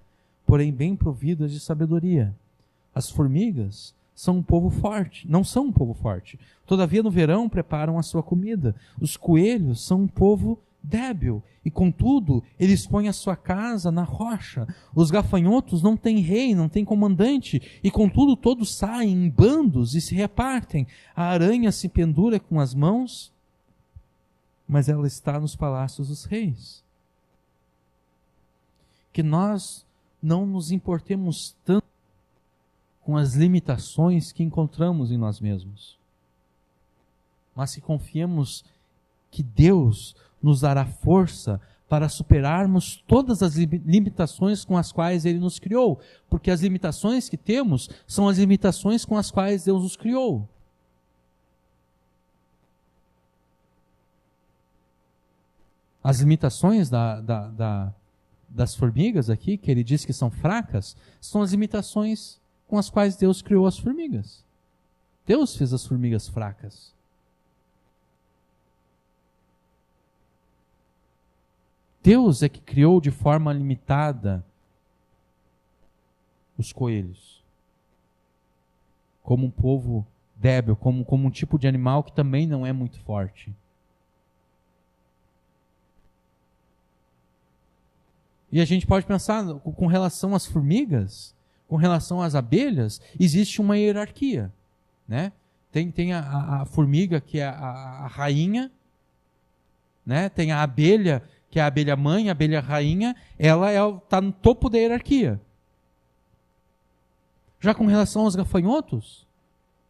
S1: porém bem providas de sabedoria. As formigas são um povo forte, não são um povo forte. Todavia no verão preparam a sua comida. Os coelhos são um povo débil, e contudo eles põem a sua casa na rocha. Os gafanhotos não têm rei, não têm comandante, e contudo todos saem em bandos e se repartem. A aranha se pendura com as mãos, mas ela está nos palácios dos reis. Que nós não nos importemos tanto com as limitações que encontramos em nós mesmos, mas que confiemos que Deus nos dará força para superarmos todas as limitações com as quais Ele nos criou, porque as limitações que temos são as limitações com as quais Deus nos criou. As limitações das formigas aqui, que ele diz que são fracas, são as limitações com as quais Deus criou as formigas. Deus fez as formigas fracas. Deus é que criou de forma limitada os coelhos, como um povo débil, como um tipo de animal que também não é muito forte. E a gente pode pensar, com relação às formigas, com relação às abelhas, existe uma hierarquia, né? Tem a formiga, que é a rainha, né? Tem a abelha, que é a abelha mãe, a abelha rainha, ela está no topo da hierarquia. Já com relação aos gafanhotos,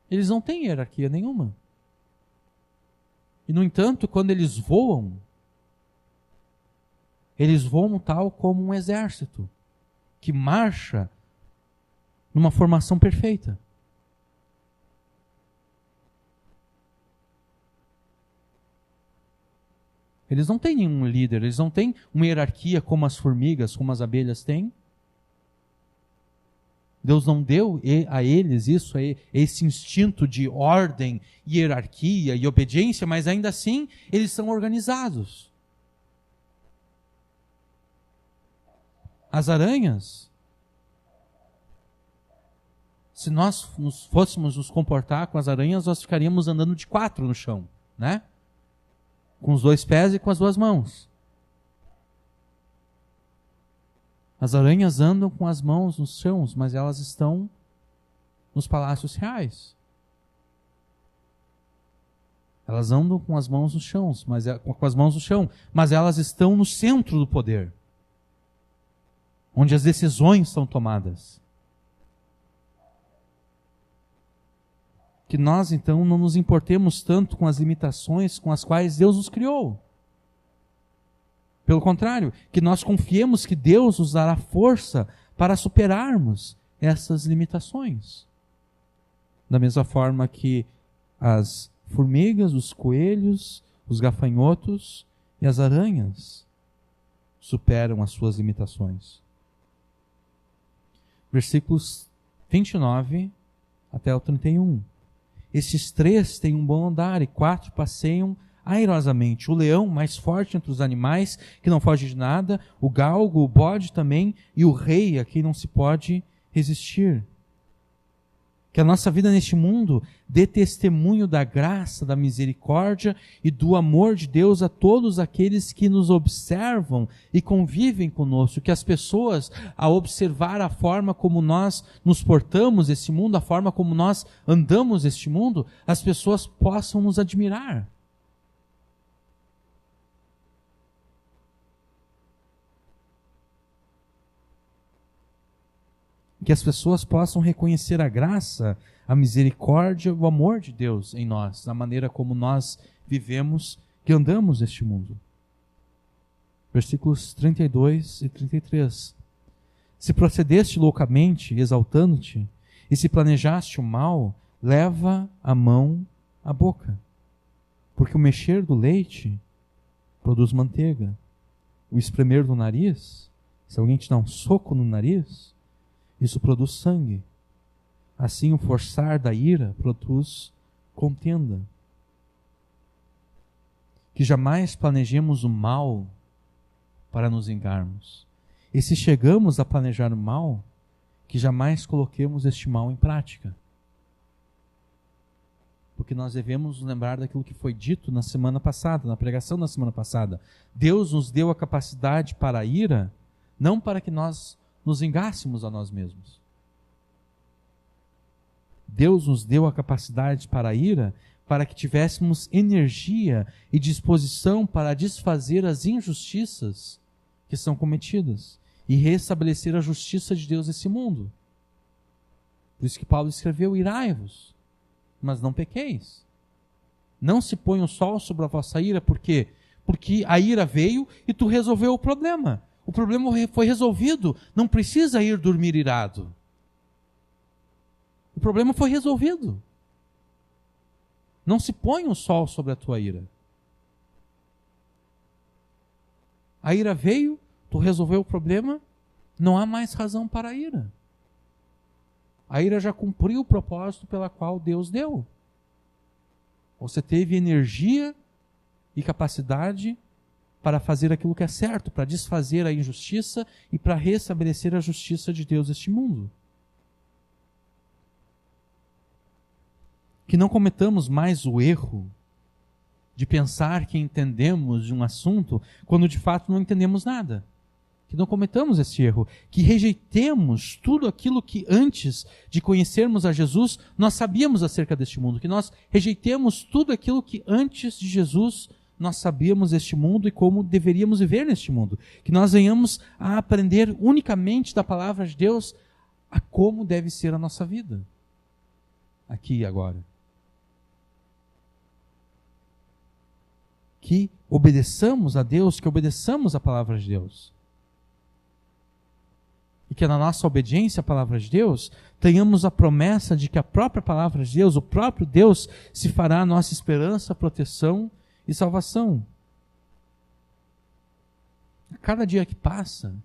S1: eles não têm hierarquia nenhuma. E, no entanto, quando eles voam tal como um exército, que marcha numa formação perfeita. Eles não têm nenhum líder, eles não têm uma hierarquia como as formigas, como as abelhas têm. Deus não deu a eles isso, esse instinto de ordem, hierarquia e obediência, mas ainda assim eles são organizados. As aranhas, se nós fôssemos nos comportar com as aranhas, nós ficaríamos andando de 4 no chão, né? Com os 2 pés e com as 2 mãos. As aranhas andam com as mãos nos chãos, mas elas estão nos palácios reais. Elas andam com as mãos no chão, mas elas estão no centro do poder, onde as decisões são tomadas. Que nós, então, não nos importemos tanto com as limitações com as quais Deus nos criou. Pelo contrário, que nós confiemos que Deus nos dará força para superarmos essas limitações. Da mesma forma que as formigas, os coelhos, os gafanhotos e as aranhas superam as suas limitações. Versículos 29 até o 31. Esses 3 têm um bom andar e 4 passeiam airosamente. O leão, mais forte entre os animais, que não foge de nada, o galgo, o bode também, e o rei, a quem não se pode resistir. Que a nossa vida neste mundo dê testemunho da graça, da misericórdia e do amor de Deus a todos aqueles que nos observam e convivem conosco. Que as pessoas, ao observar a forma como nós nos portamos nesse mundo, a forma como nós andamos neste mundo, as pessoas possam nos admirar. Que as pessoas possam reconhecer a graça, a misericórdia, o amor de Deus em nós, na maneira como nós vivemos e andamos neste mundo. Versículos 32 e 33. Se procedeste loucamente, exaltando-te, e se planejaste o mal, leva a mão à boca. Porque o mexer do leite produz manteiga. O espremer do nariz, se alguém te dá um soco no nariz, isso produz sangue. Assim, o forçar da ira produz contenda. Que jamais planejemos o mal para nos vingarmos. E se chegamos a planejar o mal, que jamais coloquemos este mal em prática. Porque nós devemos nos lembrar daquilo que foi dito na semana passada, na pregação da semana passada. Deus nos deu a capacidade para a ira, não para que nós nos vingássemos a nós mesmos. Deus nos deu a capacidade para a ira para que tivéssemos energia e disposição para desfazer as injustiças que são cometidas e restabelecer a justiça de Deus nesse mundo. Por isso que Paulo escreveu: irai-vos, mas não pequeis. Não se põe o sol sobre a vossa ira, por quê? Porque a ira veio e tu resolveu o problema. O problema foi resolvido, não precisa ir dormir irado. O problema foi resolvido. Não se põe o sol sobre a tua ira. A ira veio, tu resolveu o problema, não há mais razão para a ira. A ira já cumpriu o propósito pela qual Deus deu. Você teve energia e capacidade para fazer aquilo que é certo, para desfazer a injustiça e para restabelecer a justiça de Deus neste mundo. Que não cometamos mais o erro de pensar que entendemos de um assunto quando de fato não entendemos nada. Que não cometamos esse erro. Que rejeitemos tudo aquilo que antes de conhecermos a Jesus nós sabíamos acerca deste mundo. Que nós rejeitemos tudo aquilo que antes de Jesus nós sabíamos deste mundo e como deveríamos viver neste mundo. Que nós venhamos a aprender unicamente da palavra de Deus a como deve ser a nossa vida. Aqui e agora. Que obedeçamos a Deus, que obedeçamos a palavra de Deus. E que na nossa obediência à palavra de Deus, tenhamos a promessa de que a própria palavra de Deus, o próprio Deus, se fará a nossa esperança, proteção e salvação. cada dia que passa,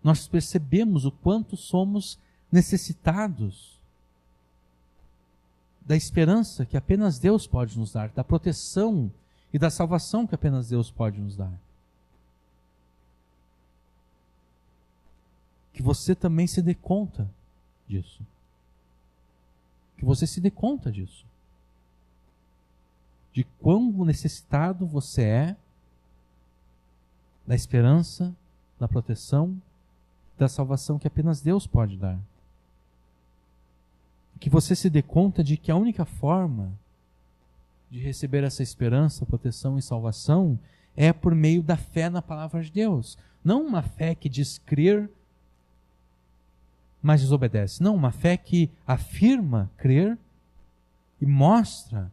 S1: nós percebemos o quanto somos necessitados da esperança que apenas Deus pode nos dar, da proteção e da salvação que apenas Deus pode nos dar. Que você também se dê conta disso. Que você se dê conta disso. De quão necessitado você é da esperança, da proteção, da salvação que apenas Deus pode dar. Que você se dê conta de que a única forma de receber essa esperança, proteção e salvação é por meio da fé na palavra de Deus. Não uma fé que diz crer, mas desobedece. Não, uma fé que afirma crer e mostra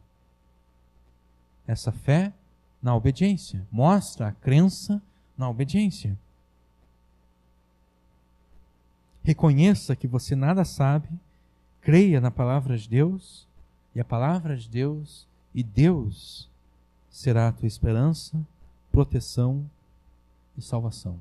S1: essa fé na obediência. Mostra a crença na obediência. Reconheça que você nada sabe, creia na palavra de Deus, e a palavra de Deus e Deus será a tua esperança, proteção e salvação.